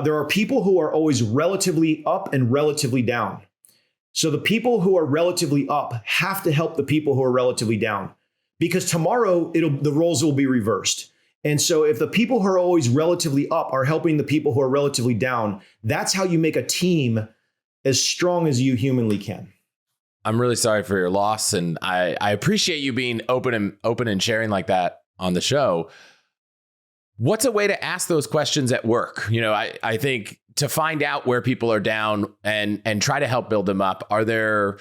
there are people who are always relatively up and relatively down. So the people who are relatively up have to help the people who are relatively down, because tomorrow the roles will be reversed. And so if the people who are always relatively up are helping the people who are relatively down, that's how you make a team as strong as you humanly can. I'm really sorry for your loss, and I appreciate you being open and sharing like that on the show. What's a way to ask those questions at work? I think to find out where people are down and try to help build them up, are there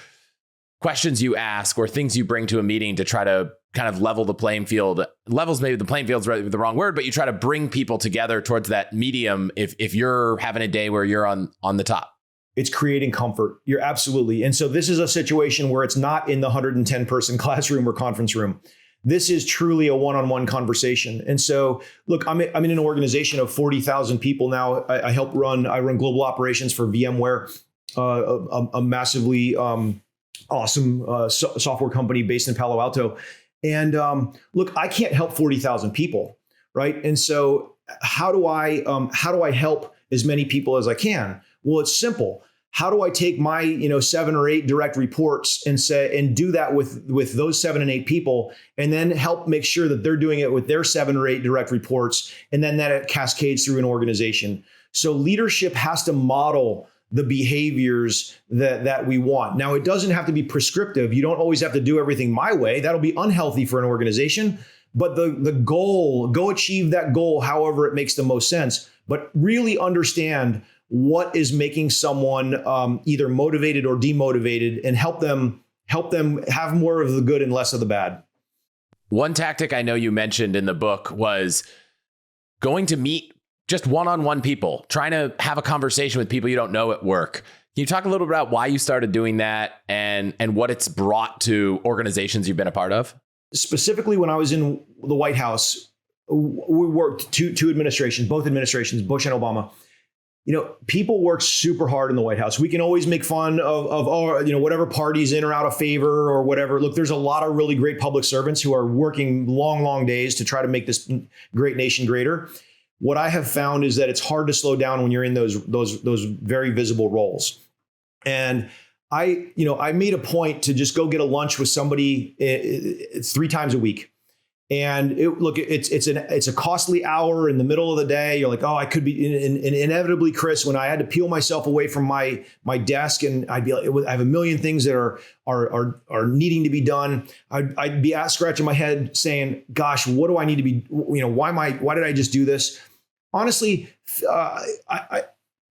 questions you ask or things you bring to a meeting to try to kind of level the playing field? Levels, maybe the playing field's the wrong word, but you try to bring people together towards that medium if you're having a day where you're on the top. It's creating comfort. You're absolutely. And so this is a situation where it's not in the 110 person classroom or conference room. This is truly a one-on-one conversation. And so, look, I'm in an organization of 40,000 people now. I run global operations for VMware, a massively awesome software company based in Palo Alto. And look, I can't help 40,000 people, right? And so how do I help as many people as I can? Well, it's simple. How do I take my 7 or 8 direct reports and do that with those 7 and 8 people, and then help make sure that they're doing it with their 7 or 8 direct reports, and then that it cascades through an organization. So leadership has to model the behaviors that we want. Now, it doesn't have to be prescriptive. You don't always have to do everything my way. That'll be unhealthy for an organization. But the goal, go achieve that goal however it makes the most sense. But really understand what is making someone either motivated or demotivated, and help them have more of the good and less of the bad. One tactic I know you mentioned in the book was going to meet just one-on-one people, trying to have a conversation with people you don't know at work. Can you talk a little bit about why you started doing that and what it's brought to organizations you've been a part of? Specifically, when I was in the White House, we worked two administrations, both administrations, Bush and Obama. People work super hard in the White House. We can always make fun of whatever party's in or out of favor or whatever. Look, there's a lot of really great public servants who are working long, long days to try to make this great nation greater. What I have found is that it's hard to slow down when you're in those very visible roles. And I made a point to just go get a lunch with somebody 3 times a week. And it's a costly hour in the middle of the day. You're like, oh, I could be inevitably, Chris, when I had to peel myself away from my desk, and I'd be like, I have a million things that are needing to be done. I'd be scratching my head saying, gosh, what do I need to be? Why did I just do this? Honestly,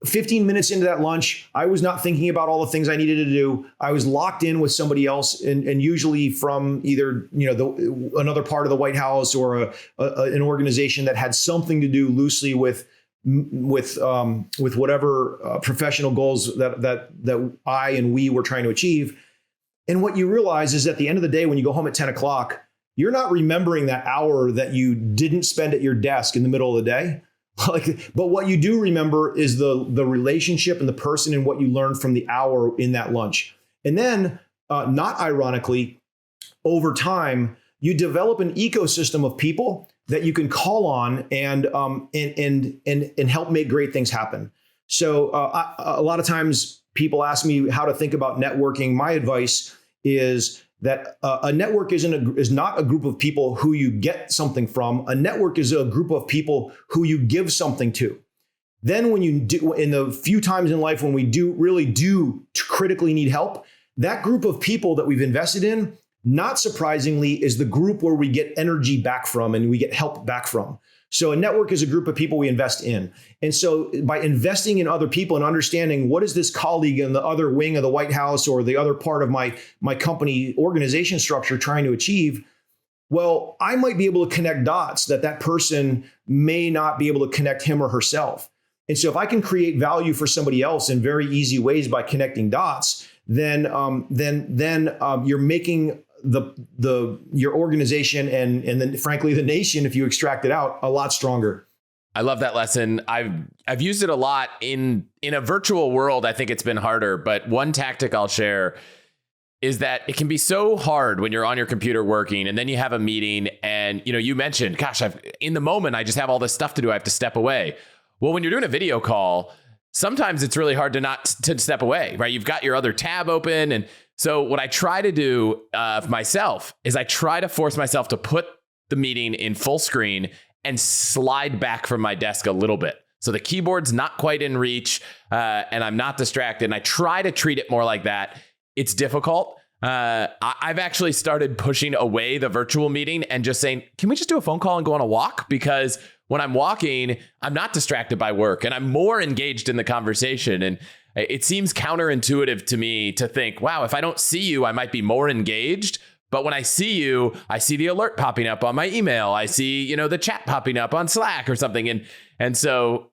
15 minutes into that lunch, I was not thinking about all the things I needed to do. I was locked in with somebody else, and usually from either another part of the White House or an organization that had something to do loosely with whatever professional goals that I and we were trying to achieve. And what you realize is at the end of the day, when you go home at 10 o'clock, you're not remembering that hour that you didn't spend at your desk in the middle of the day. But what you do remember is the relationship and the person and what you learned from the hour in that lunch. And then, not ironically, over time, you develop an ecosystem of people that you can call on and help make great things happen. So a lot of times people ask me how to think about networking. My advice is that a network is not a group of people who you get something from. A network is a group of people who you give something to. Then when you do, in the few times in life when we really do critically need help, that group of people that we've invested in, not surprisingly, is the group where we get energy back from and we get help back from. So a network is a group of people we invest in. And so by investing in other people and understanding what is this colleague in the other wing of the White House or the other part of my company organization structure trying to achieve, well, I might be able to connect dots that person may not be able to connect him or herself. And so if I can create value for somebody else in very easy ways by connecting dots, then you're making your organization and then frankly the nation, if you extract it out, a lot stronger. I love that lesson. I've used it a lot in a virtual world. I think it's been harder, but one tactic I'll share is that it can be so hard when you're on your computer working and then you have a meeting and you mentioned, gosh, in the moment I just have all this stuff to do. I have to step away. Well, when you're doing a video call, sometimes it's really hard to step away, right? You've got your other tab open. And so what I try to do myself is I try to force myself to put the meeting in full screen and slide back from my desk a little bit. So the keyboard's not quite in reach and I'm not distracted. And I try to treat it more like that. It's difficult. I've actually started pushing away the virtual meeting and just saying, can we just do a phone call and go on a walk? Because when I'm walking, I'm not distracted by work and I'm more engaged in the conversation. And it seems counterintuitive to me to think, wow, if I don't see you, I might be more engaged. But when I see you, I see the alert popping up on my email. I see, the chat popping up on Slack or something. And so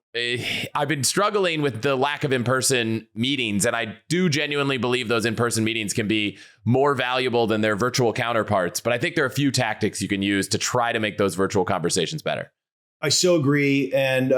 I've been struggling with the lack of in-person meetings. And I do genuinely believe those in-person meetings can be more valuable than their virtual counterparts. But I think there are a few tactics you can use to try to make those virtual conversations better. I so agree. And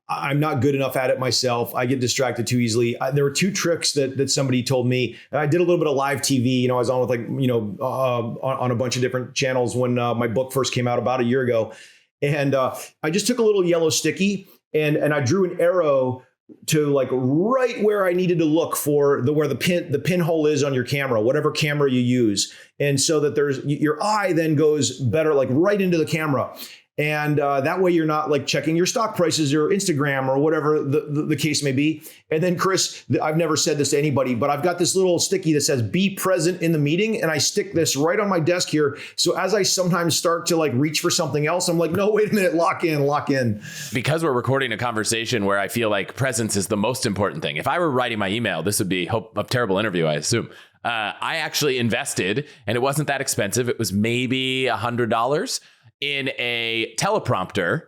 I'm not good enough at it myself. I get distracted too easily. There were two tricks that somebody told me. And I did a little bit of live TV. I was on with on a bunch of different channels when my book first came out about a year ago. And I just took a little yellow sticky and I drew an arrow to like right where I needed to look for where the pinhole is on your camera, whatever camera you use. And so that your eye then goes better, like right into the camera. And that way you're not like checking your stock prices or Instagram or whatever the case may be. And then Chris, I've never said this to anybody, but I've got this little sticky that says be present in the meeting. And I stick this right on my desk here. So as I sometimes start to like reach for something else, I'm like, no, wait a minute, lock in. Because we're recording a conversation where I feel like presence is the most important thing. If I were writing my email, this would be a terrible interview, I assume. I actually invested, and it wasn't that expensive. It was maybe $100 in a teleprompter,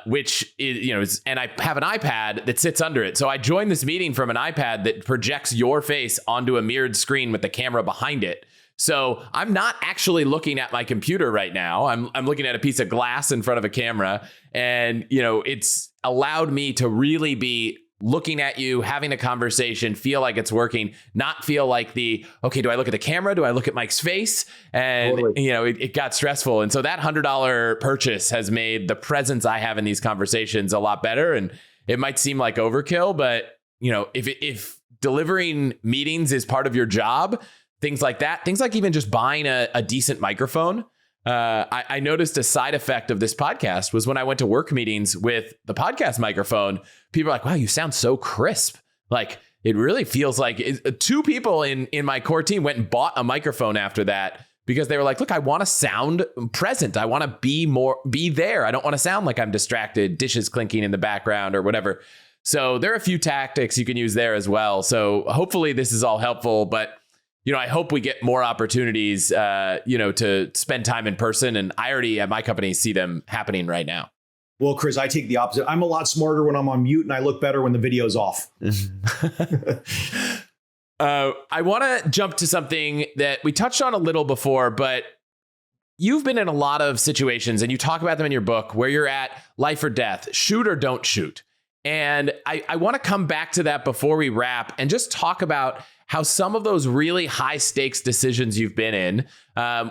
which is, and I have an iPad that sits under it. So I joined this meeting from an iPad that projects your face onto a mirrored screen with the camera behind it. So I'm not actually looking at my computer right now. I'm looking at a piece of glass in front of a camera, and it's allowed me to really be looking at you, having a conversation, feel like it's working, not feel like okay, do I look at the camera? Do I look at Mike's face? And, totally. It got stressful. And so that $100 purchase has made the presence I have in these conversations a lot better. And it might seem like overkill, but, if delivering meetings is part of your job, things like that, things like even just buying a decent microphone. I noticed a side effect of this podcast was when I went to work meetings with the podcast microphone, people are like, wow, you sound so crisp. Like it really feels like two people in my core team went and bought a microphone after that because they were like, look, I want to sound present. I want to be there. I don't want to sound like I'm distracted, dishes clinking in the background or whatever. So there are a few tactics you can use there as well. So hopefully this is all helpful, but I hope we get more opportunities, to spend time in person. And I already at my company see them happening right now. Well, Chris, I take the opposite. I'm a lot smarter when I'm on mute and I look better when the video's off. I want to jump to something that we touched on a little before, but you've been in a lot of situations and you talk about them in your book where you're at life or death, shoot or don't shoot. And I want to come back to that before we wrap and just talk about how some of those really high stakes decisions you've been in,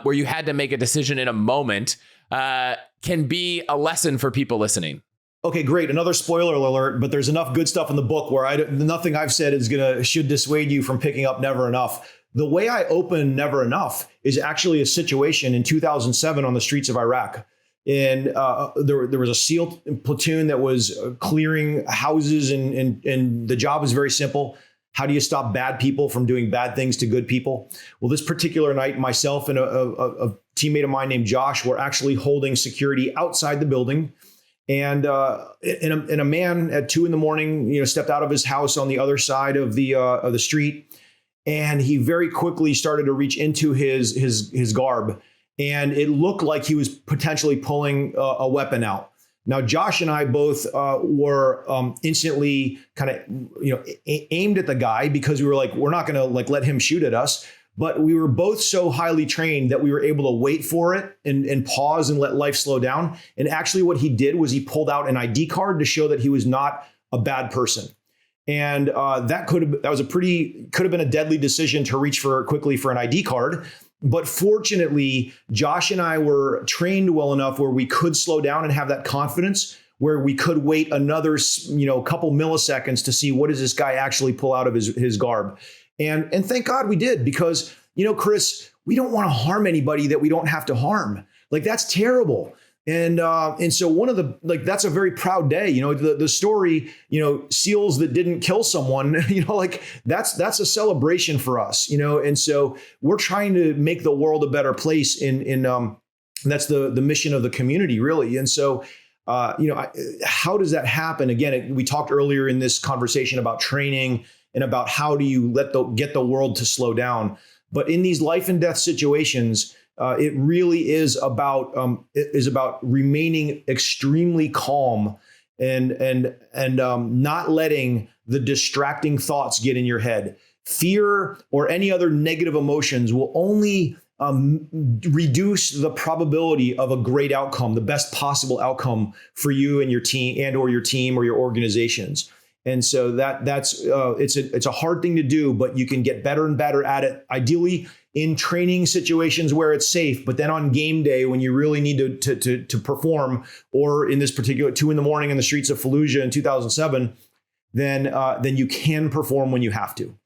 where you had to make a decision in a moment, can be a lesson for people listening. Okay, great. Another spoiler alert, but there's enough good stuff in the book where nothing I've said should dissuade you from picking up Never Enough. The way I open Never Enough is actually a situation in 2007 on the streets of Iraq. And there was a SEAL platoon that was clearing houses, and the job was very simple. How do you stop bad people from doing bad things to good people? Well, this particular night, myself and a teammate of mine named Josh were actually holding security outside the building. And a man at 2 a.m, stepped out of his house on the other side of the street, and he very quickly started to reach into his garb, and it looked like he was potentially pulling a weapon out. Now, Josh and I both were instantly kind of, aimed at the guy because we were like, we're not going to let him shoot at us. But we were both so highly trained that we were able to wait for it and pause and let life slow down. And actually what he did was he pulled out an ID card to show that he was not a bad person. And that could have been a deadly decision to reach quickly for an ID card. But fortunately, Josh and I were trained well enough where we could slow down and have that confidence where we could wait another, couple milliseconds to see what does this guy actually pull out of his garb. And thank God we did, because, Chris, we don't want to harm anybody that we don't have to harm. Like, that's terrible. And so that's a very proud day. The story, SEALs that didn't kill someone, that's a celebration for us, and so we're trying to make the world a better place that's the mission of the community, really. And so, how does that happen? Again, we talked earlier in this conversation about training and about how do you get the world to slow down. But in these life and death situations, it really is about remaining extremely calm and not letting the distracting thoughts get in your head. Fear or any other negative emotions will only reduce the probability of a great outcome, the best possible outcome for you and your team or your organizations. And so it's a hard thing to do, but you can get better and better at it. Ideally, in training situations where it's safe, but then on game day when you really need to perform, or in this particular 2 a.m. in the streets of Fallujah in 2007, then you can perform when you have to.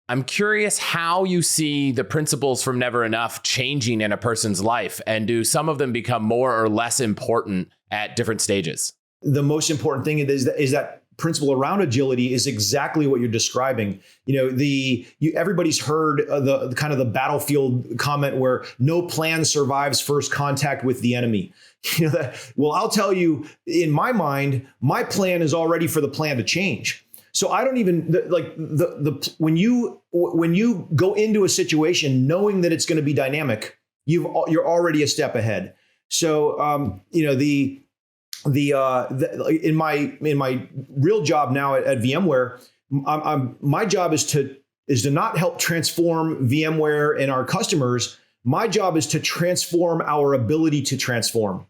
I'm curious how you see the principles from Never Enough changing in a person's life, and do some of them become more or less important at different stages? The most important thing is that principle around agility is exactly what you're describing. Everybody's heard the kind of the battlefield comment where no plan survives first contact with the enemy. Well, I'll tell you, in my mind, my plan is all ready for the plan to change. So I don't even when you go into a situation knowing that it's going to be dynamic, you're already a step ahead. So in my real job now at VMware, my job is to not help transform VMware and our customers. My job is to transform our ability to transform.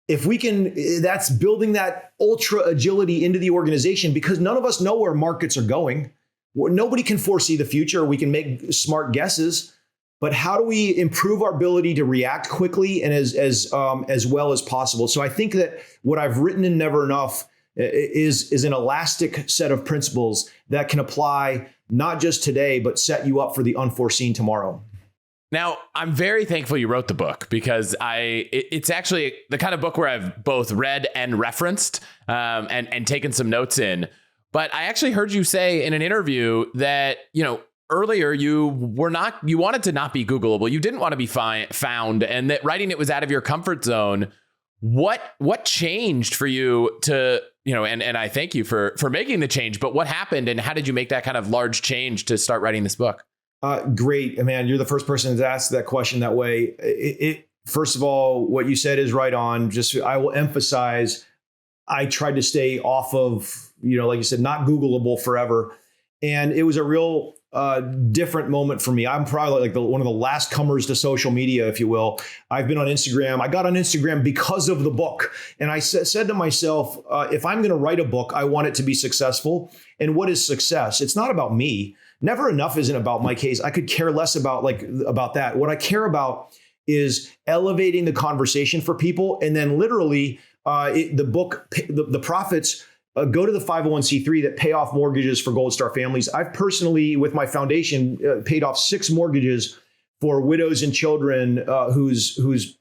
If we can, that's building that ultra agility into the organization, because none of us know where markets are going. Nobody can foresee the future. We can make smart guesses, but how do we improve our ability to react quickly and as well as possible? So I think that what I've written in Never Enough is an elastic set of principles that can apply not just today, but set you up for the unforeseen tomorrow. Now, I'm very thankful you wrote the book, because it's actually the kind of book where I've both read and referenced and taken some notes in. But I actually heard you say in an interview that, earlier you wanted to not be Googleable. You didn't want to be found, and that writing it was out of your comfort zone. What changed for you to, and I thank you for making the change, but what happened and how did you make that kind of large change to start writing this book? Great, man. You're the first person to ask that question that way. First of all, what you said is right on. I will emphasize, I tried to stay off of, like you said, not Googleable forever. And it was a real different moment for me. I'm probably like one of the last comers to social media, if you will. I've been on Instagram. I got on Instagram because of the book. And I said to myself, if I'm going to write a book, I want it to be successful. And what is success? It's not about me. Never Enough isn't about my case. I could care less about that. What I care about is elevating the conversation for people. And then literally the book, the profits go to the 501c3 that pay off mortgages for Gold Star families. I've personally, with my foundation, paid off 6 mortgages for widows and children whose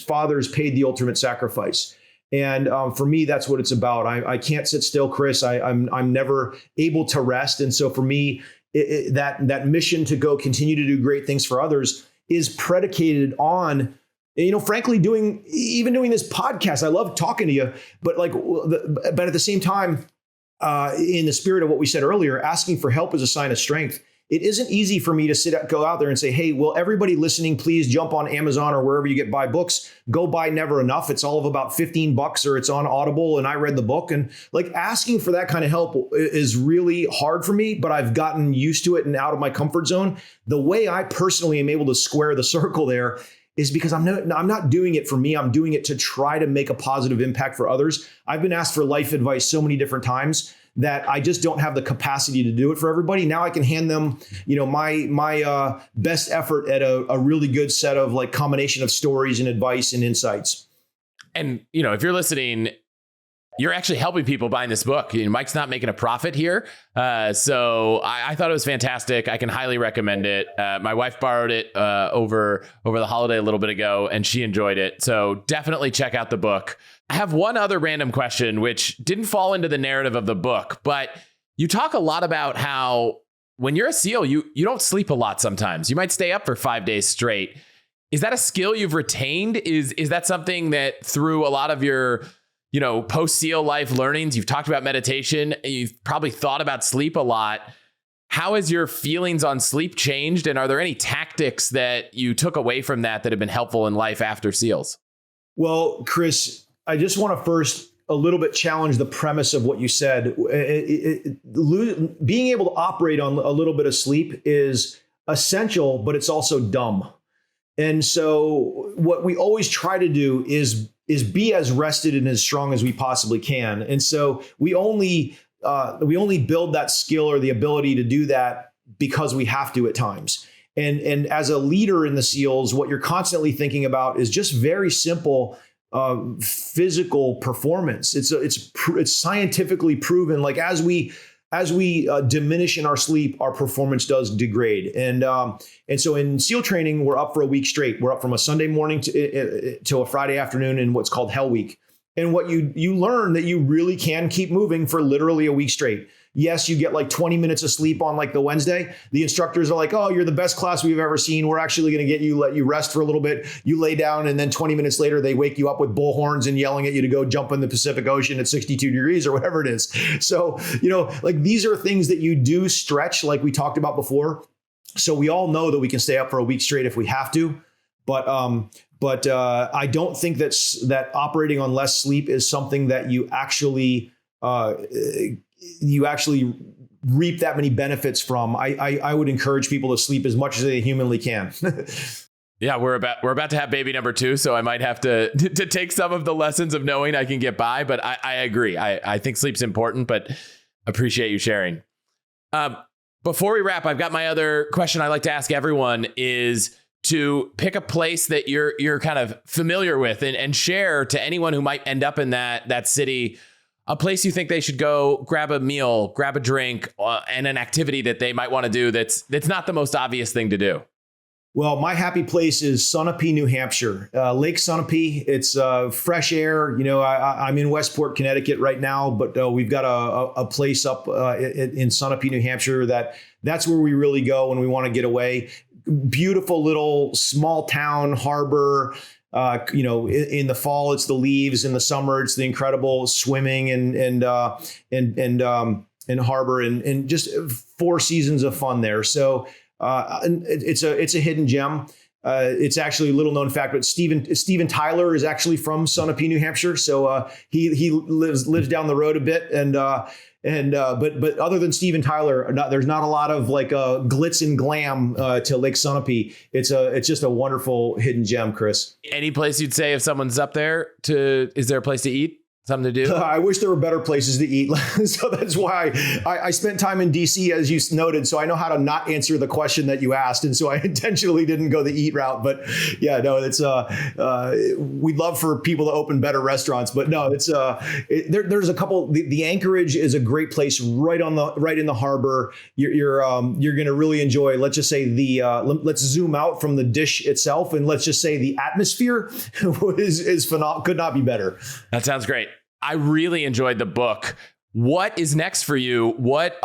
fathers paid the ultimate sacrifice. And for me, that's what it's about. I can't sit still, Chris. I'm never able to rest. And so for me, that mission to go continue to do great things for others is predicated on, frankly, doing this podcast. I love talking to you, but but at the same time, in the spirit of what we said earlier, asking for help is a sign of strength. It isn't easy for me to go out there and say, hey, will everybody listening, please buy Amazon or wherever you buy books, go buy Never Enough. It's all of about $15 or it's on Audible and I read the book. And asking for that kind of help is really hard for me, but I've gotten used to it and out of my comfort zone. The way I personally am able to square the circle there is because I'm not doing it for me. I'm doing it to try to make a positive impact for others. I've been asked for life advice so many different times that I just don't have the capacity to do it for everybody. Now I can hand them, my best effort at a really good set of combination of stories and advice and insights. And, if you're listening, You're actually helping people buying this book. Mike's not making a profit here. So I thought it was fantastic. I can highly recommend it. My wife borrowed it over the holiday a little bit ago, and she enjoyed it. So definitely check out the book. I have one other random question, which didn't fall into the narrative of the book, but you talk a lot about how when you're a SEAL, you don't sleep a lot sometimes. You might stay up for 5 days straight. Is that a skill you've retained? Is that something that through a lot of your post-SEAL life learnings, you've talked about meditation, you've probably thought about sleep a lot. How has your feelings on sleep changed? And are there any tactics that you took away from that have been helpful in life after SEALs? Well, Chris, I just want to first a little bit challenge the premise of what you said. Being able to operate on a little bit of sleep is essential, but it's also dumb. And so what we always try to do is be as rested and as strong as we possibly can. And so we only build that skill or the ability to do that because we have to at times. And as a leader in the SEALs, what you're constantly thinking about is just very simple physical performance. It's scientifically proven. Like as we diminish in our sleep, our performance does degrade. And so in SEAL training, we're up for a week straight. We're up from a Sunday morning to a Friday afternoon in what's called Hell Week. And what you learn that you really can keep moving for literally a week straight. Yes, you get like 20 minutes of sleep on like the Wednesday. The instructors are like, oh, you're the best class we've ever seen. We're actually going to let you rest for a little bit. You lay down, and then 20 minutes later, they wake you up with bullhorns and yelling at you to go jump in the Pacific Ocean at 62 degrees or whatever it is. So, like these are things that you do stretch, like we talked about before. So we all know that we can stay up for a week straight if we have to. But I don't think that operating on less sleep is something that you actually reap that many benefits from. I would encourage people to sleep as much as they humanly can. Yeah, we're about to have baby number 2, so I might have to take some of the lessons of knowing I can get by. But I agree. I think sleep's important, but appreciate you sharing. Before we wrap, I've got my other question I like to ask everyone is to pick a place that you're kind of familiar with and share to anyone who might end up in that city, a place you think they should go grab a meal, grab a drink, and an activity that they might want to do that's not the most obvious thing to do. Well, my happy place is Sunapee, New Hampshire, Lake Sunapee. It's fresh air. I'm in Westport, Connecticut right now, but we've got a place up in Sunapee, New Hampshire that's where we really go when we want to get away. Beautiful little small town harbor. In the fall, it's the leaves. In the summer, it's the incredible swimming and harbor and just 4 seasons of fun there. So it's a hidden gem. It's actually a little known fact, but Steven Tyler is actually from Sunapee, New Hampshire. So he lives down the road a bit but other than Steven Tyler, there's not a lot of like glitz and glam to Lake Sunapee. It's just a wonderful hidden gem, Chris. Any place you'd say if someone's up there is there a place to eat? Something to do? I wish there were better places to eat. So that's why I spent time in DC, as you noted. So I know how to not answer the question that you asked. And so I intentionally didn't go the eat route. But yeah, no, it's we'd love for people to open better restaurants. But no, there's a couple. The Anchorage is a great place right in the harbor. You're going to really enjoy. Let's just say let's zoom out from the dish itself, and let's just say the atmosphere is phenomenal. Could not be better. That sounds great. I really enjoyed the book. What is next for you?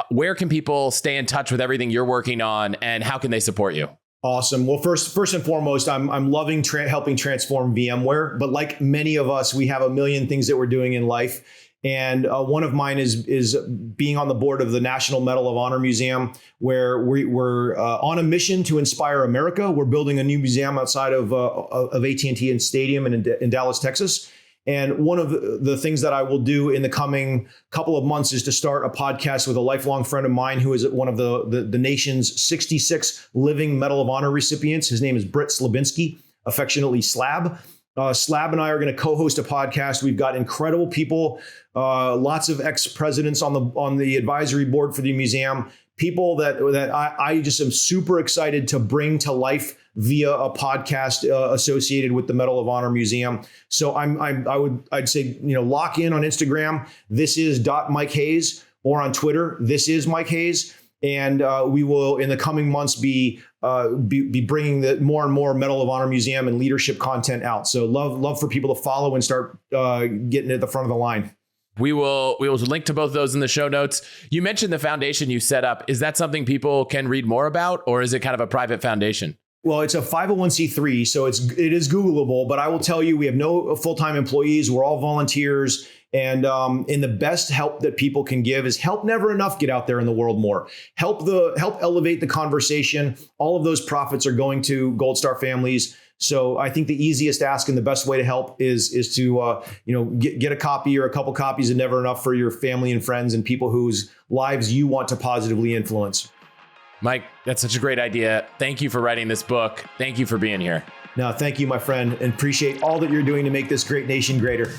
Where can people stay in touch with everything you're working on, and how can they support you? Awesome. Well, first and foremost, I'm loving helping transform VMware. But like many of us, we have a million things that we're doing in life. And one of mine is being on the board of the National Medal of Honor Museum, where we're on a mission to inspire America. We're building a new museum outside of AT&T and Stadium in Dallas, Texas. And one of the things that I will do in the coming couple of months is to start a podcast with a lifelong friend of mine who is one of the nation's 66 living Medal of Honor recipients. His name is Britt Slabinski, affectionately Slab. Slab and I are going to co-host a podcast. We've got incredible people, lots of ex-presidents on the advisory board for the museum, people that I just am super excited to bring to life via a podcast associated with the Medal of Honor Museum. So I'd say, lock in on Instagram. This is Mike Hayes, or on Twitter. This is Mike Hayes. And we will, in the coming months, be bringing more and more Medal of Honor Museum and leadership content out. So love for people to follow and start getting at the front of the line. We will link to both of those in the show notes. You mentioned the foundation you set up. Is that something people can read more about, or is it kind of a private foundation? Well, it's a 501c3, so it is Googleable, but I will tell you, we have no full-time employees. We're all volunteers. And the best help that people can give is help never enough get out there in the world more. Help elevate the conversation. All of those profits are going to Gold Star families. So I think the easiest ask and the best way to help is to get a copy or a couple copies of Never Enough for your family and friends and people whose lives you want to positively influence. Mike, that's such a great idea. Thank you for writing this book. Thank you for being here. No, thank you, my friend, and appreciate all that you're doing to make this great nation greater.